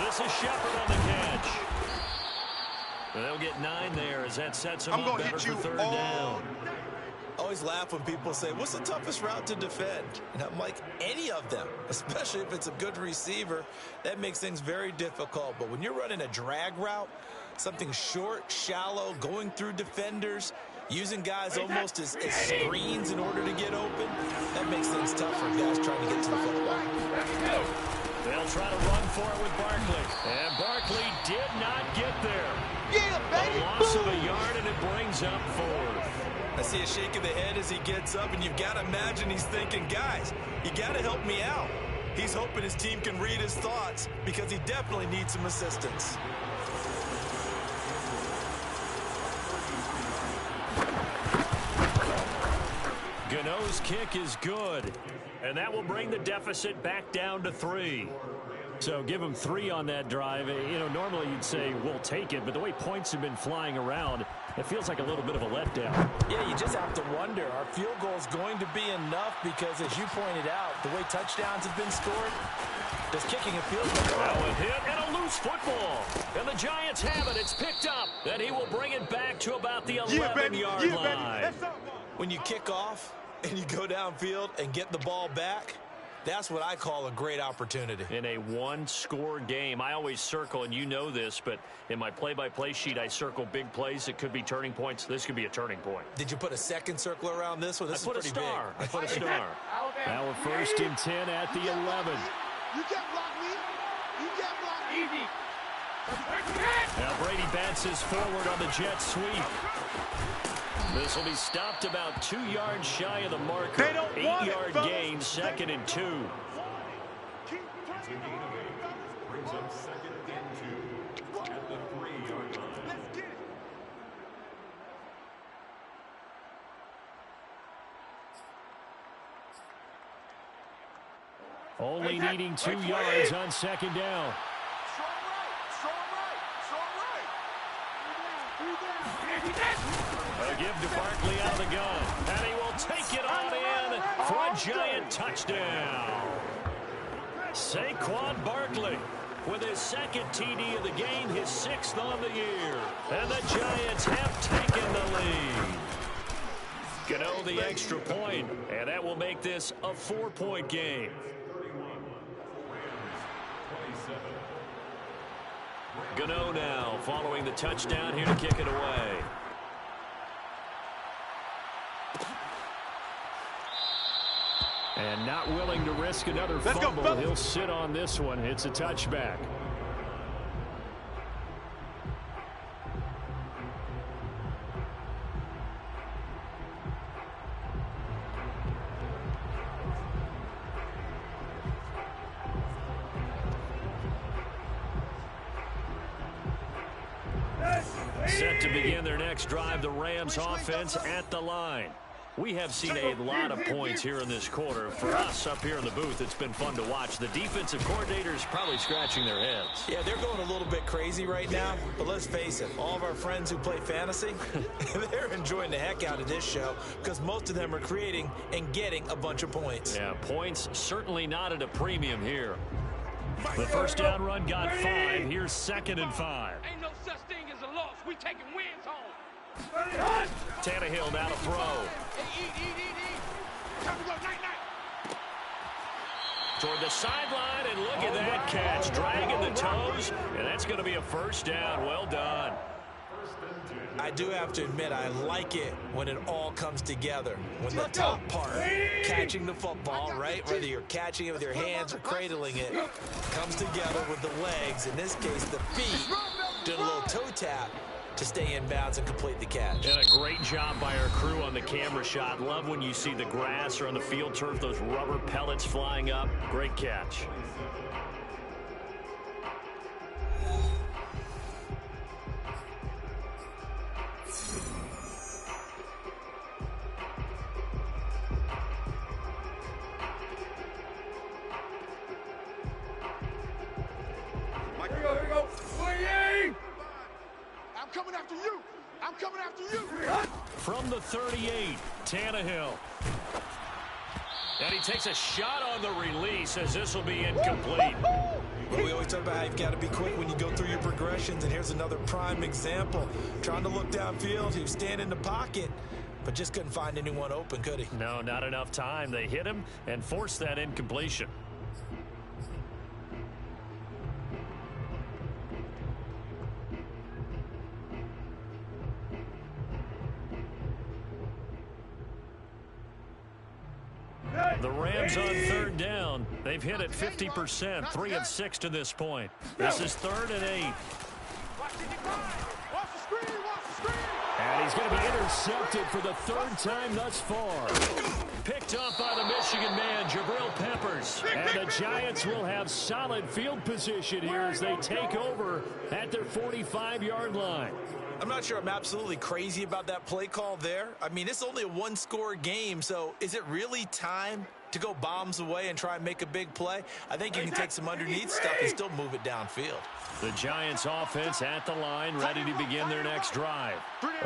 This is Shepard on the catch. They'll get 9 there as that sets them up better for 3rd down. I always laugh when people say, what's the toughest route to defend? And I'm like, any of them, especially if it's a good receiver. That makes things very difficult. But when you're running a drag route, something short, shallow, going through defenders, using guys almost as screens in order to get open, that makes things tough for guys trying to get to the football. They'll try to run for it with Barkley. And Barkley did not get there. Yeah, baby. A loss of a yard, and it brings up 4th. I see a shake of the head as he gets up, and you've got to imagine he's thinking, guys, you got to help me out. He's hoping his team can read his thoughts because he definitely needs some assistance. Gano's kick is good, and that will bring the deficit back down to 3. So give them 3 on that drive. You know, normally you'd say we'll take it, but the way points have been flying around, it feels like a little bit of a letdown. Yeah, you just have to wonder, are field goals going to be enough? Because as you pointed out, the way touchdowns have been scored, does kicking a field goal? Now a hit and a loose football. And the Giants have it. It's picked up. And he will bring it back to about the 11-yard line. When you kick off and you go downfield and get the ball back, That's what I call a great opportunity. In a one-score game, I always circle, and you know this, but in my play-by-play sheet, I circle big plays. It could be turning points. This could be a turning point. Did you put a second circle around this one? This I put is pretty a star. big. I put a star. Now a 1st and 10 at the 11. You can't block me. You can't block me. Now Brady bounces forward on the jet sweep. This will be stopped about 2 yards shy of the marker. 8-yard gain, 2nd and 2. Brings up 2nd and 2 at the 3-yard line. Let's get it. Only needing 2 yards on 2nd down. A give to Barkley out of the gun. And he will take it on in for a giant touchdown. Saquon Barkley with his 2nd TD of the game, his 6th on the year. And the Giants have taken the lead. Gano the extra point, and that will make this a 4-point game. Gano now following the touchdown here to kick it away. And not willing to risk another fumble. He'll sit on this one. It's a touchback. Set to begin their next drive, the Rams offense at the line. We have seen a lot of points here in this quarter. For us up here in the booth, it's been fun to watch. The defensive coordinators probably scratching their heads. Yeah, they're going a little bit crazy right now, but let's face it, all of our friends who play fantasy, they're enjoying the heck out of this show because most of them are creating and getting a bunch of points. Yeah, points certainly not at a premium here. The first down run got 5. Here's 2nd and 5. Ain't no such thing as a loss. We taking wins home. Tannehill now to throw. Time to go. Night. Toward the sideline, and look at that catch. Dragging the toes, and that's going to be a first down. Well done. I do have to admit, I like it when it all comes together. When the top part, catching the football, right, whether you're catching it with your hands or cradling it, comes together with the legs, in this case the feet, doing a little toe tap to stay in bounds and complete the catch. And a great job by our crew on the camera shot. Love when you see the grass or on the field turf, those rubber pellets flying up. Great catch. Coming after you. I'm coming after you. From the 38, Tannehill. And he takes a shot on the release as this will be incomplete. Well, we always talk about how you've got to be quick when you go through your progressions, and here's another prime example. Trying to look downfield, he was standing in the pocket, but just couldn't find anyone open, could he? No, not enough time. They hit him and forced that incompletion. The Rams on 3rd down. They've hit it 50%, 3 of 6 to this point. This is 3rd and 8. And he's going to be intercepted for the 3rd time thus far. Picked up by the Michigan man, Jabril Peppers. And the Giants will have solid field position here as they take over at their 45-yard line. I'm not sure I'm absolutely crazy about that play call there. I mean, it's only a one-score game, so is it really time to go bombs away and try and make a big play? I think you can take some underneath stuff and still move it downfield. The Giants offense at the line, ready to begin their next drive.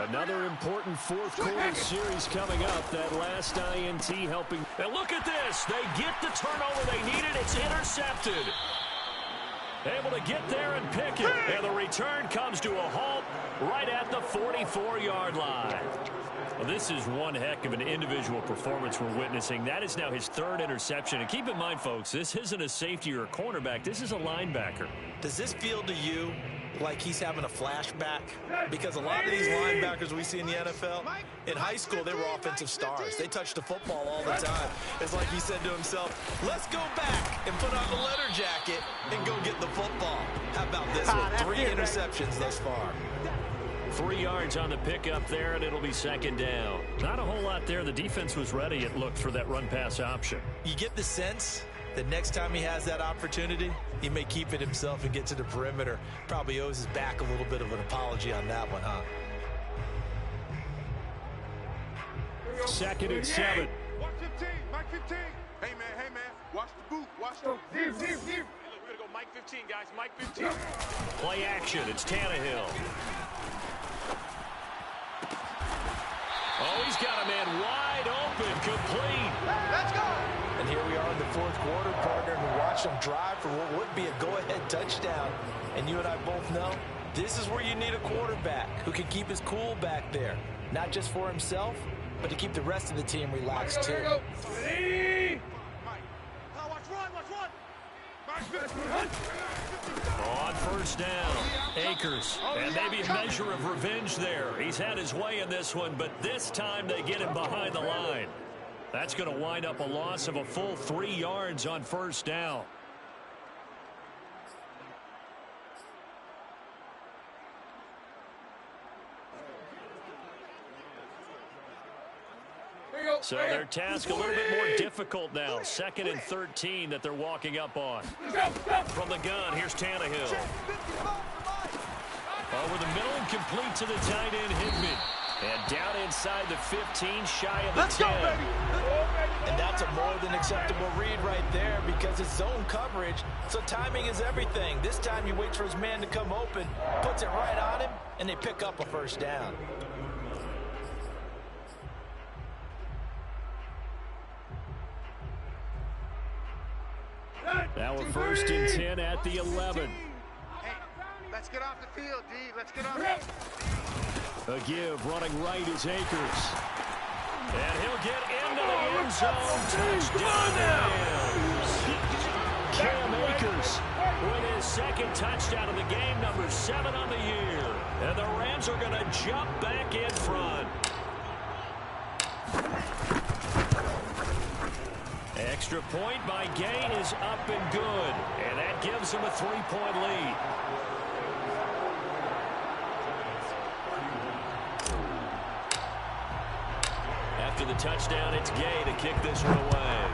Another important 4th quarter series coming up. That last INT helping. And look at this. They get the turnover they needed. It's intercepted. Able to get there and pick it. And the return comes to a halt right at the 44-yard line. Well, this is one heck of an individual performance we're witnessing. That is now his third interception. And keep in mind, folks, this isn't a safety or a cornerback. This is a linebacker. Does this feel to you like he's having a flashback? Because a lot of these linebackers we see in the NFL, in high school, they were offensive stars. They touched the football all the time. It's like he said to himself, let's go back and put on the letter jacket and go get the football. How about this one? 3 interceptions thus far. 3 yards on the pickup there, and it'll be second down. Not a whole lot there. The defense was ready, it looked, for that run-pass option. You get the sense that next time he has that opportunity, he may keep it himself and get to the perimeter. Probably owes his back a little bit of an apology on that one, huh? Second and 7. Watch 15, Mike 15. Hey, man, watch the boot, watch the boot. Hey, look, we're going to go Mike 15, guys, Mike 15. Play action, it's Tannehill. Oh, he's got a man wide open, complete. Let's go. And here we are in the fourth quarter, partner, and we watch them drive for what would be a go-ahead touchdown. And you and I both know this is where you need a quarterback who can keep his cool back there, not just for himself, but to keep the rest of the team relaxed too. On first down, Akers, and maybe a measure of revenge there. He's had his way in this one, but this time they get him behind the line. That's going to wind up a loss of a full 3 yards on first down. So their task a little bit more difficult now. 2nd and 13 that they're walking up on. From the gun, here's Tannehill. Over the middle and complete to the tight end, Higbee. And down inside the 15, shy of the 10. And that's a more than acceptable read right there because it's zone coverage, so timing is everything. This time he waits for his man to come open, puts it right on him, and they pick up a first down. Now a 1st and 10 at the 11. Hey, let's get off the field, D. Let's get off. A give, running right is Akers. And he'll get into the end zone. Touchdown Rams. Cam Akers with his 2nd touchdown of the game, number 7 on the year. And the Rams are going to jump back in front. Extra point by Gay is up and good. And that gives them a 3-point lead. After the touchdown, it's Gay to kick this one away.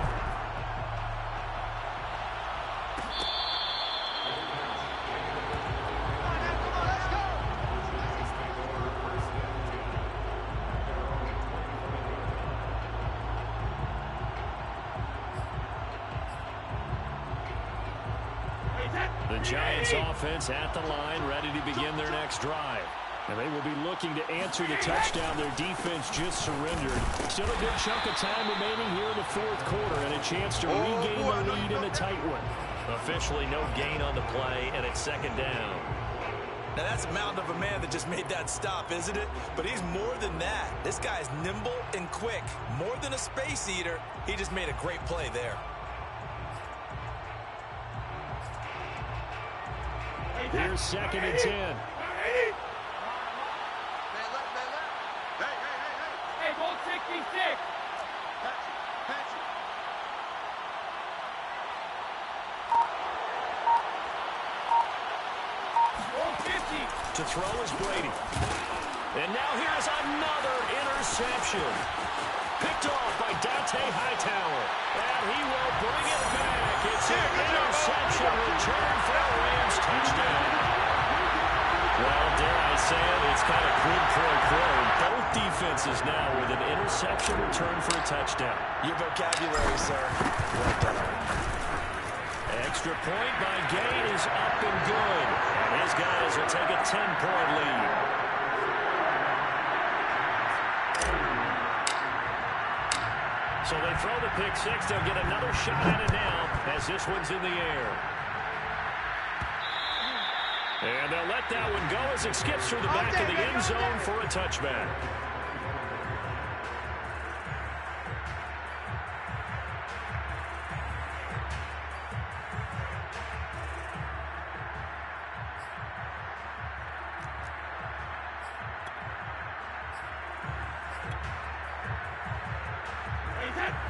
The Giants offense at the line, ready to begin their next drive. And they will be looking to answer the touchdown their defense just surrendered. Still a good chunk of time remaining here in the fourth quarter and a chance to regain the lead in a tight one. Officially no gain on the play, and it's 2nd down. Now that's a mountain of a man that just made that stop, isn't it? But he's more than that. This guy's nimble and quick. More than a space eater, he just made a great play there. Here's 2nd and 10. Hey, ball 66. To throw is Brady. And now here's another interception. Picked off by Dante Hightower. And he will bring it back. It's an interception return for a Rams touchdown. Well, dare I say it, it's kind of quid pro quo. Both defenses now with an interception return for a touchdown. Your vocabulary, sir. Well done. Extra point by Gay is up and good. And his guys will take a 10-point lead. So they throw the pick six. They'll get another shot at it now as this one's in the air. And they'll let that one go as it skips through the back of the end zone for a touchback.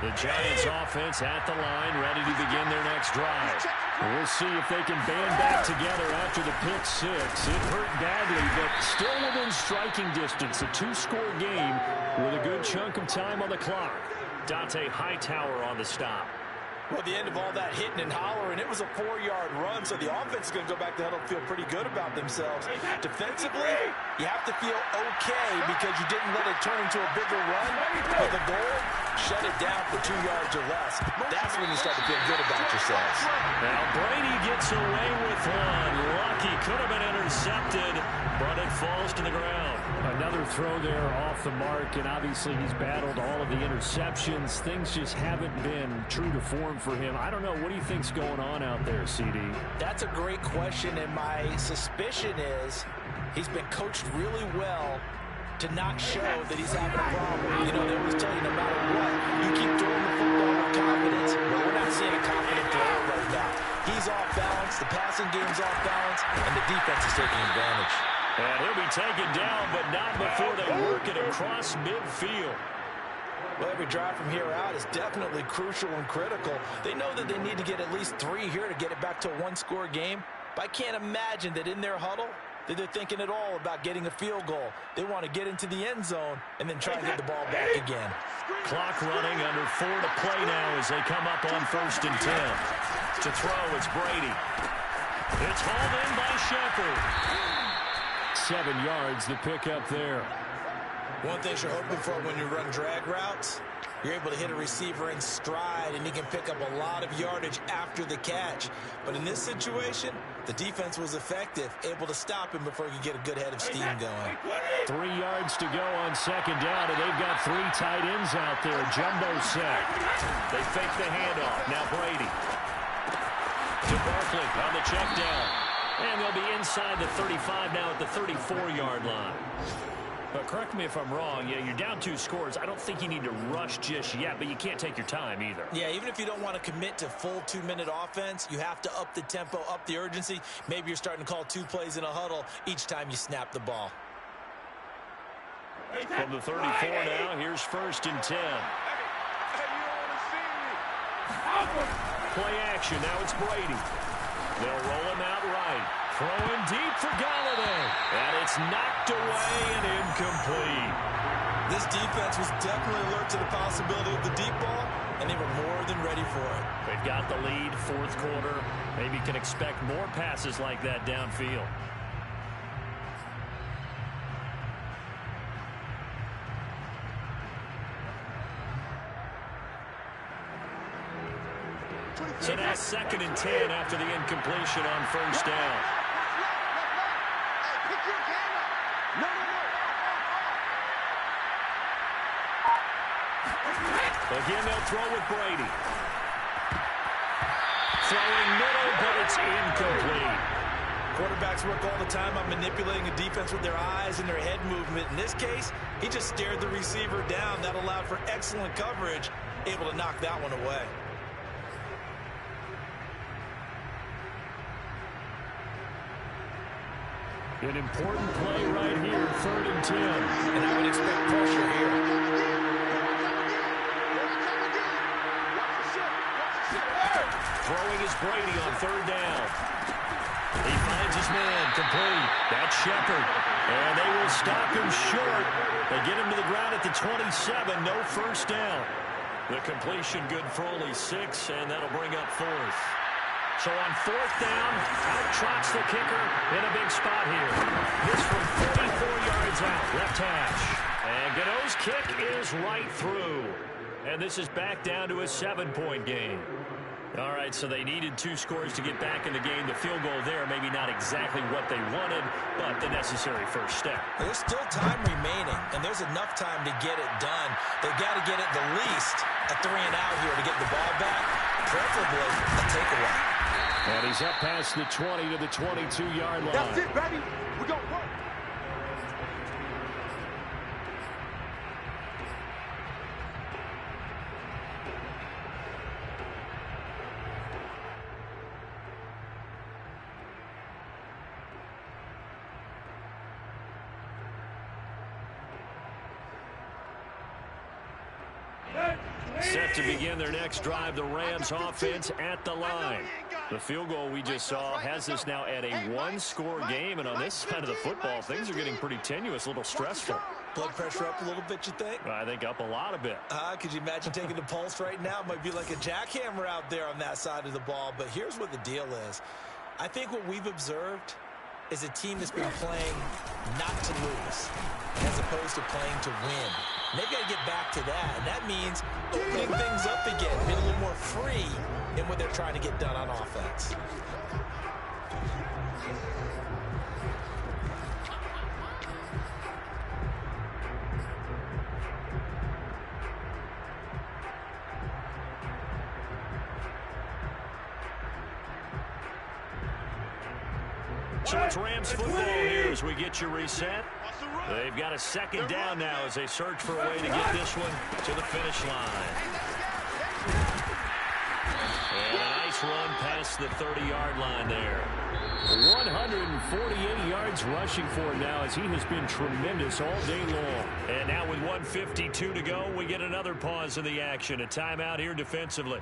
The Giants offense at the line, ready to begin their next drive. We'll see if they can band back together after the pick six. It hurt badly, but still within striking distance. A two-score game with a good chunk of time on the clock. Dante Hightower on the stop. Well, at the end of all that hitting and hollering, it was a 4-yard run, so the offense is going to go back to huddle and feel pretty good about themselves. Defensively, you have to feel okay because you didn't let it turn into a bigger run, but the goal, shut it down for 2 yards or less. That's when you start to feel good about yourselves. Now Brady gets away with one. Lucky, could have been intercepted, but it falls to the ground. Another throw there off the mark, and obviously he's battled all of the interceptions. Things just haven't been true to form for him. I don't know. What do you think's going on out there, CD? That's a great question, and my suspicion is he's been coached really well to not show that he's having a problem. You know, they always tell you no matter what, you keep throwing the football with confidence. But we're not seeing a confident thrower right now. He's off balance, the passing game's off balance, and the defense is taking advantage. And he'll be taken down, but not before they work it across midfield. Well, every drive from here out is definitely crucial and critical. They know that they need to get at least 3 here to get it back to a one-score game. But I can't imagine that in their huddle that they're thinking at all about getting a field goal. They want to get into the end zone and then try and get the ball back again. Clock running, under 4 to play now as they come up on 1st and 10. To throw, it's Brady. It's hauled in by Shepard. 7 yards, the pickup there. One thing you're hoping for when you run drag routes, you're able to hit a receiver in stride, and you can pick up a lot of yardage after the catch. But in this situation, the defense was effective, able to stop him before he could get a good head of steam going. 3 yards to go on 2nd down, and they've got 3 tight ends out there. Jumbo set. They fake the handoff. Now Brady. To Barkley on the check down. And they'll be inside the 35 now at the 34-yard line. But correct me if I'm wrong. Yeah, you're down 2 scores. I don't think you need to rush just yet, but you can't take your time either. Yeah, even if you don't want to commit to full 2-minute offense, you have to up the tempo, up the urgency. Maybe you're starting to call 2 plays in a huddle each time you snap the ball. From the 34 now, here's 1st and 10. Play action. Now it's Brady. They'll roll him out right. Throwing deep for Galladay. And it's knocked away and incomplete. This defense was definitely alert to the possibility of the deep ball, and they were more than ready for it. They've got the lead, 4th quarter. Maybe can expect more passes like that downfield. So now 2nd and 10 after the incompletion on 1st down. Again, they'll throw with Brady. Throwing middle, but it's incomplete. Quarterbacks work all the time on manipulating a defense with their eyes and their head movement. In this case, he just stared the receiver down. That allowed for excellent coverage, able to knock that one away. An important play right here, 3rd and 10. And I would expect pressure here. Throwing is Brady on 3rd down. He finds his man, complete. That's Shepard. And they will stop him short. They get him to the ground at the 27, no 1st down. The completion good for only 6, and that'll bring up 4th. So on 4th down, out trots the kicker in a big spot here. This from 44 yards out, left hash. And Gano's kick is right through. And this is back down to a 7-point game. All right, so they needed 2 scores to get back in the game. The field goal there, maybe not exactly what they wanted, but the necessary first step. There's still time remaining, and there's enough time to get it done. They've got to get it the least a 3 and out here to get the ball back, preferably a takeaway. And he's up past the 20 to the 22-yard line. That's it, baby. We're going to work. Set to begin their next drive, the Rams offense at the line. The field goal we just saw has this now at a one-score game, and on this side of the football, things are getting pretty tenuous, a little stressful. Blood pressure up a little bit, you think? I think up a lot a bit. Could you imagine taking the pulse right now? It might be like a jackhammer out there on that side of the ball, but here's what the deal is. I think what we've observed is a team that's been playing not to lose as opposed to playing to win. And they've got to get back to that, and that means opening things up again, being a little more free in what they're trying to get done on offense. So it's Rams football here as we get you reset. They've got a second down now as they search for a way to get this one to the finish line. And a nice run past the 30-yard line there. 148 yards rushing for him now as he has been tremendous all day long. And now with 1:52 to go, we get another pause in the action. A timeout here defensively.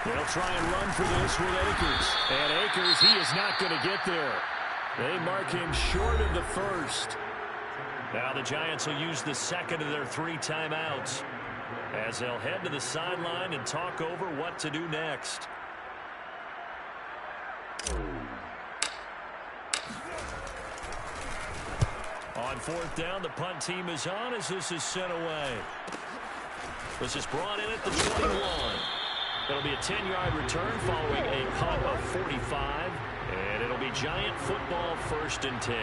They'll try and run for this with Akers. And Akers, he is not going to get there. They mark him short of the first. Now the Giants will use the second of their 3 timeouts as they'll head to the sideline and talk over what to do next. On 4th down, the punt team is on as this is sent away. This is brought in at the 21. It'll be a 10-yard return following a punt of 45, and it'll be Giant football 1st and 10.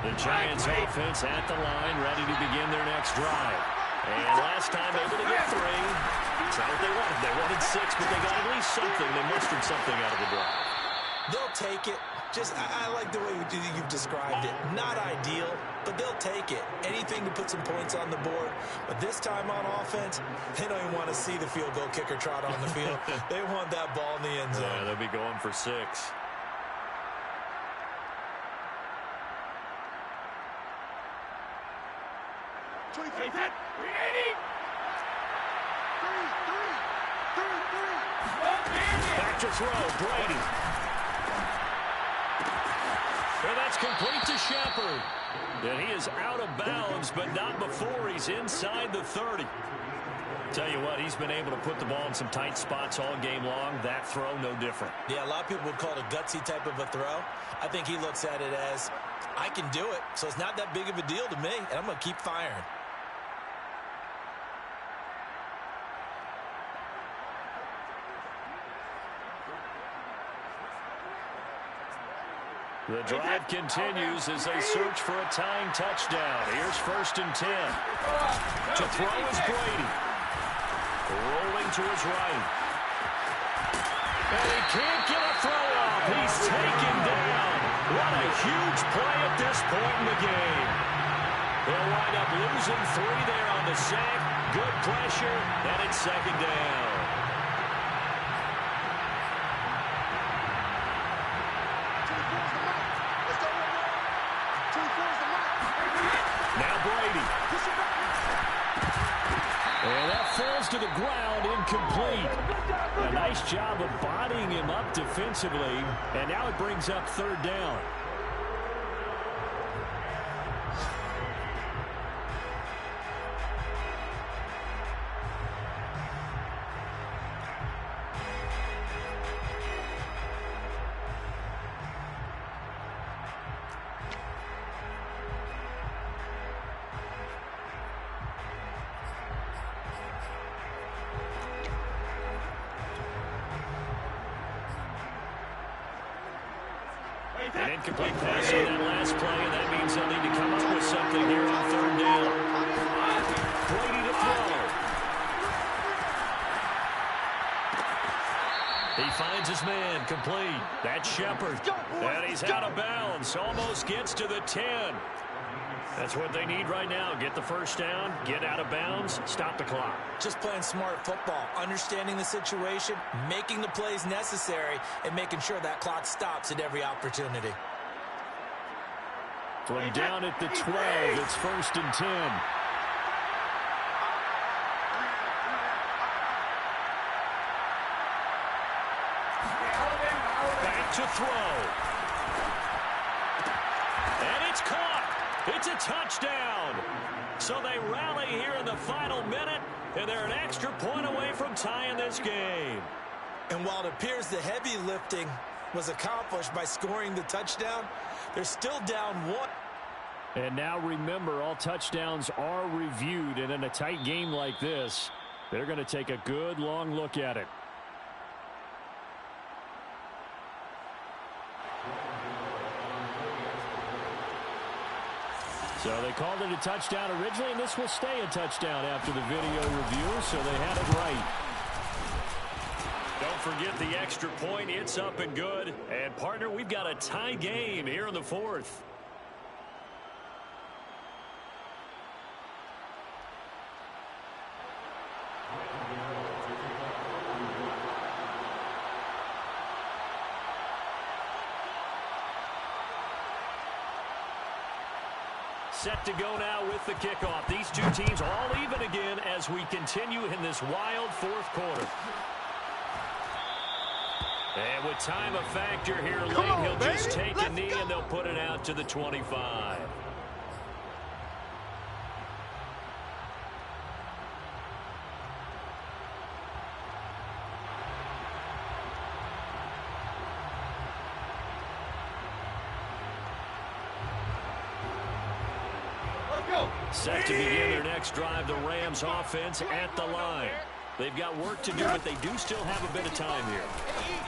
The Giants offense at the line, ready to begin their next drive. And last time able to get 3. That's not what they wanted. They wanted 6, but they got at least something. They mustered something out of the drive. They'll take it. I like the way you've described it. Not ideal, but they'll take it. Anything to put some points on the board. But this time on offense, they don't even want to see the field goal kicker trot on the field. They want that ball in the end zone. Yeah, they'll be going for 6. Back to throw, Brady. And that's complete to Shepard. And he is out of bounds, but not before he's inside the 30. Tell you what, he's been able to put the ball in some tight spots all game long. That throw, no different. Yeah, a lot of people would call it a gutsy type of a throw. I think he looks at it as, I can do it, so it's not that big of a deal to me, and I'm going to keep firing. The drive continues as they search for a tying touchdown. Here's 1st and 10. To throw is Brady. Rolling to his right. And he can't get a throw off. He's taken down. What a huge play at this point in the game. They'll wind up losing 3 there on the sack. Good pressure, and it's 2nd down. Now Brady. And that falls to the ground, incomplete. A nice job of bodying him up defensively, and now it brings up 3rd down. An incomplete pass on that last play, and that means they'll need to come up with something here on 3rd down. Brady to throw. He finds his man, complete. That's Shepard. And he's out of bounds. Almost gets to the 10. That's what they need right now. Get the 1st down, get out of bounds, stop the clock. Just playing smart football, understanding the situation, making the plays necessary, and making sure that clock stops at every opportunity. From down at the 12, it's 1st and 10. Back to throw. And it's caught. It's a touchdown. So they rally here in the final minute, and they're an extra point away from tying this game. And while it appears the heavy lifting was accomplished by scoring the touchdown, they're still down 1. And now remember, all touchdowns are reviewed, and in a tight game like this, they're going to take a good long look at it. So they called it a touchdown originally, and this will stay a touchdown after the video review, so they had it right. Don't forget the extra point. It's up and good. And, partner, we've got a tie game here in the 4th. Set to go now with the kickoff. These two teams all even again as we continue in this wild 4th quarter. And with time a factor here late, he'll just take a knee and they'll put it out to the 25. Set to begin their next drive, the Rams offense at the line. They've got work to do, but they do still have a bit of time here.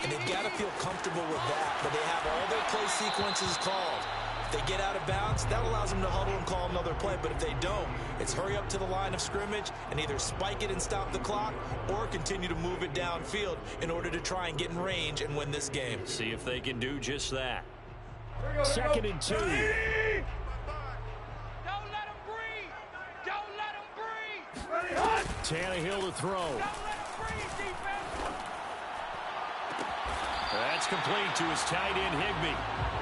And they've got to feel comfortable with that, but they have all their play sequences called. If they get out of bounds, that allows them to huddle and call another play, but if they don't, it's hurry up to the line of scrimmage and either spike it and stop the clock or continue to move it downfield in order to try and get in range and win this game. See if they can do just that. 2nd and 2. Tannehill to throw. That's complete to his tight end, Higbee.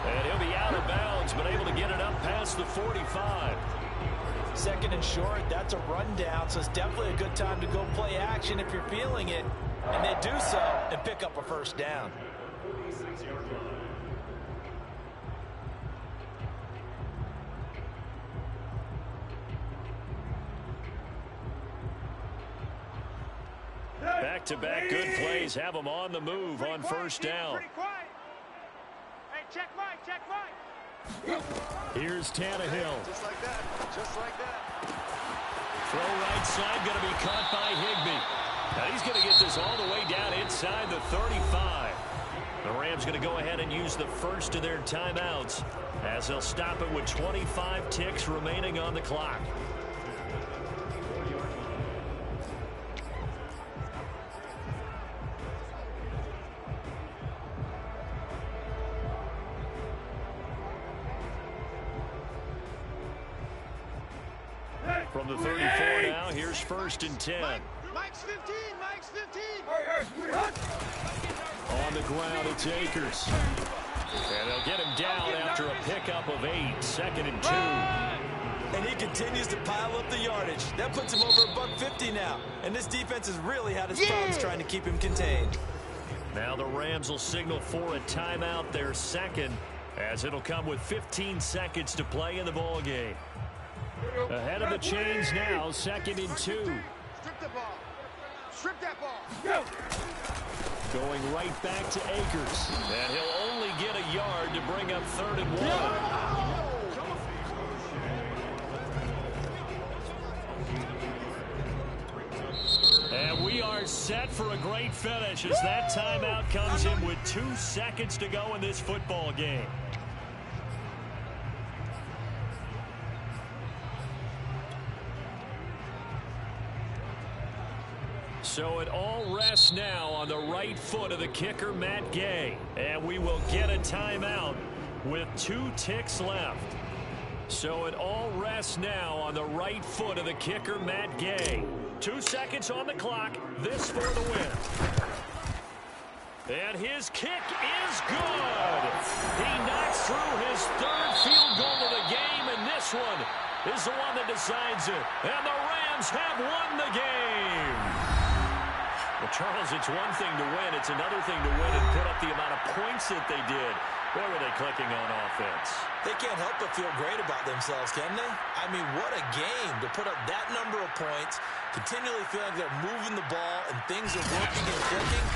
And he'll be out of bounds, but able to get it up past the 45. 2nd and short, that's a rundown, so it's definitely a good time to go play action if you're feeling it. And they do so and pick up a 1st down. Back-to-back good plays have them on the move on 1st down. Hey, check Mike. Here's Tannehill. Just like that. Just like that. Throw right side, going to be caught by Higbee. Now he's going to get this all the way down inside the 35. The Rams going to go ahead and use the first of their timeouts as they'll stop it with 25 ticks remaining on the clock. From the 34 now, here's 1st and 10. Mike's 15. Mike's 15. On the ground, it's Akers. And they'll get him down after a pickup of 8. 2nd and 2. And he continues to pile up the yardage. That puts him over $150 now. And this defense has really had its problems trying to keep him contained. Now the Rams will signal for a timeout, their second, as it'll come with 15 seconds to play in the ball game. Ahead of the chains now, 2nd and 2. Strip the ball. Strip that ball. Going right back to Akers. And he'll only get a yard to bring up 3rd and 1. And we are set for a great finish as that timeout comes in with 2 seconds to go in this football game. So it all rests now on the right foot of the kicker, Matt Gay. And we will get a timeout with 2 ticks left. So it all rests now on the right foot of the kicker, Matt Gay. 2 seconds on the clock. This for the win. And his kick is good. He knocks through his 3rd field goal of the game, and this one is the one that decides it. And the Rams have won the game. Well, Charles, it's one thing to win. It's another thing to win and put up the amount of points that they did. Where were they clicking on offense? They can't help but feel great about themselves, can they? I mean, what a game to put up that number of points, continually feel like they're moving the ball and things are working and clicking.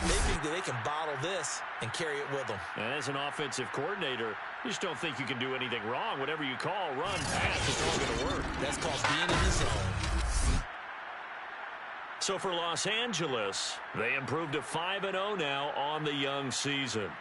They think that they can bottle this and carry it with them. And as an offensive coordinator, you just don't think you can do anything wrong. Whatever you call, run, pass, it's all going to work. That's called being in the zone. So for Los Angeles, they improved to 5-0 now on the young season.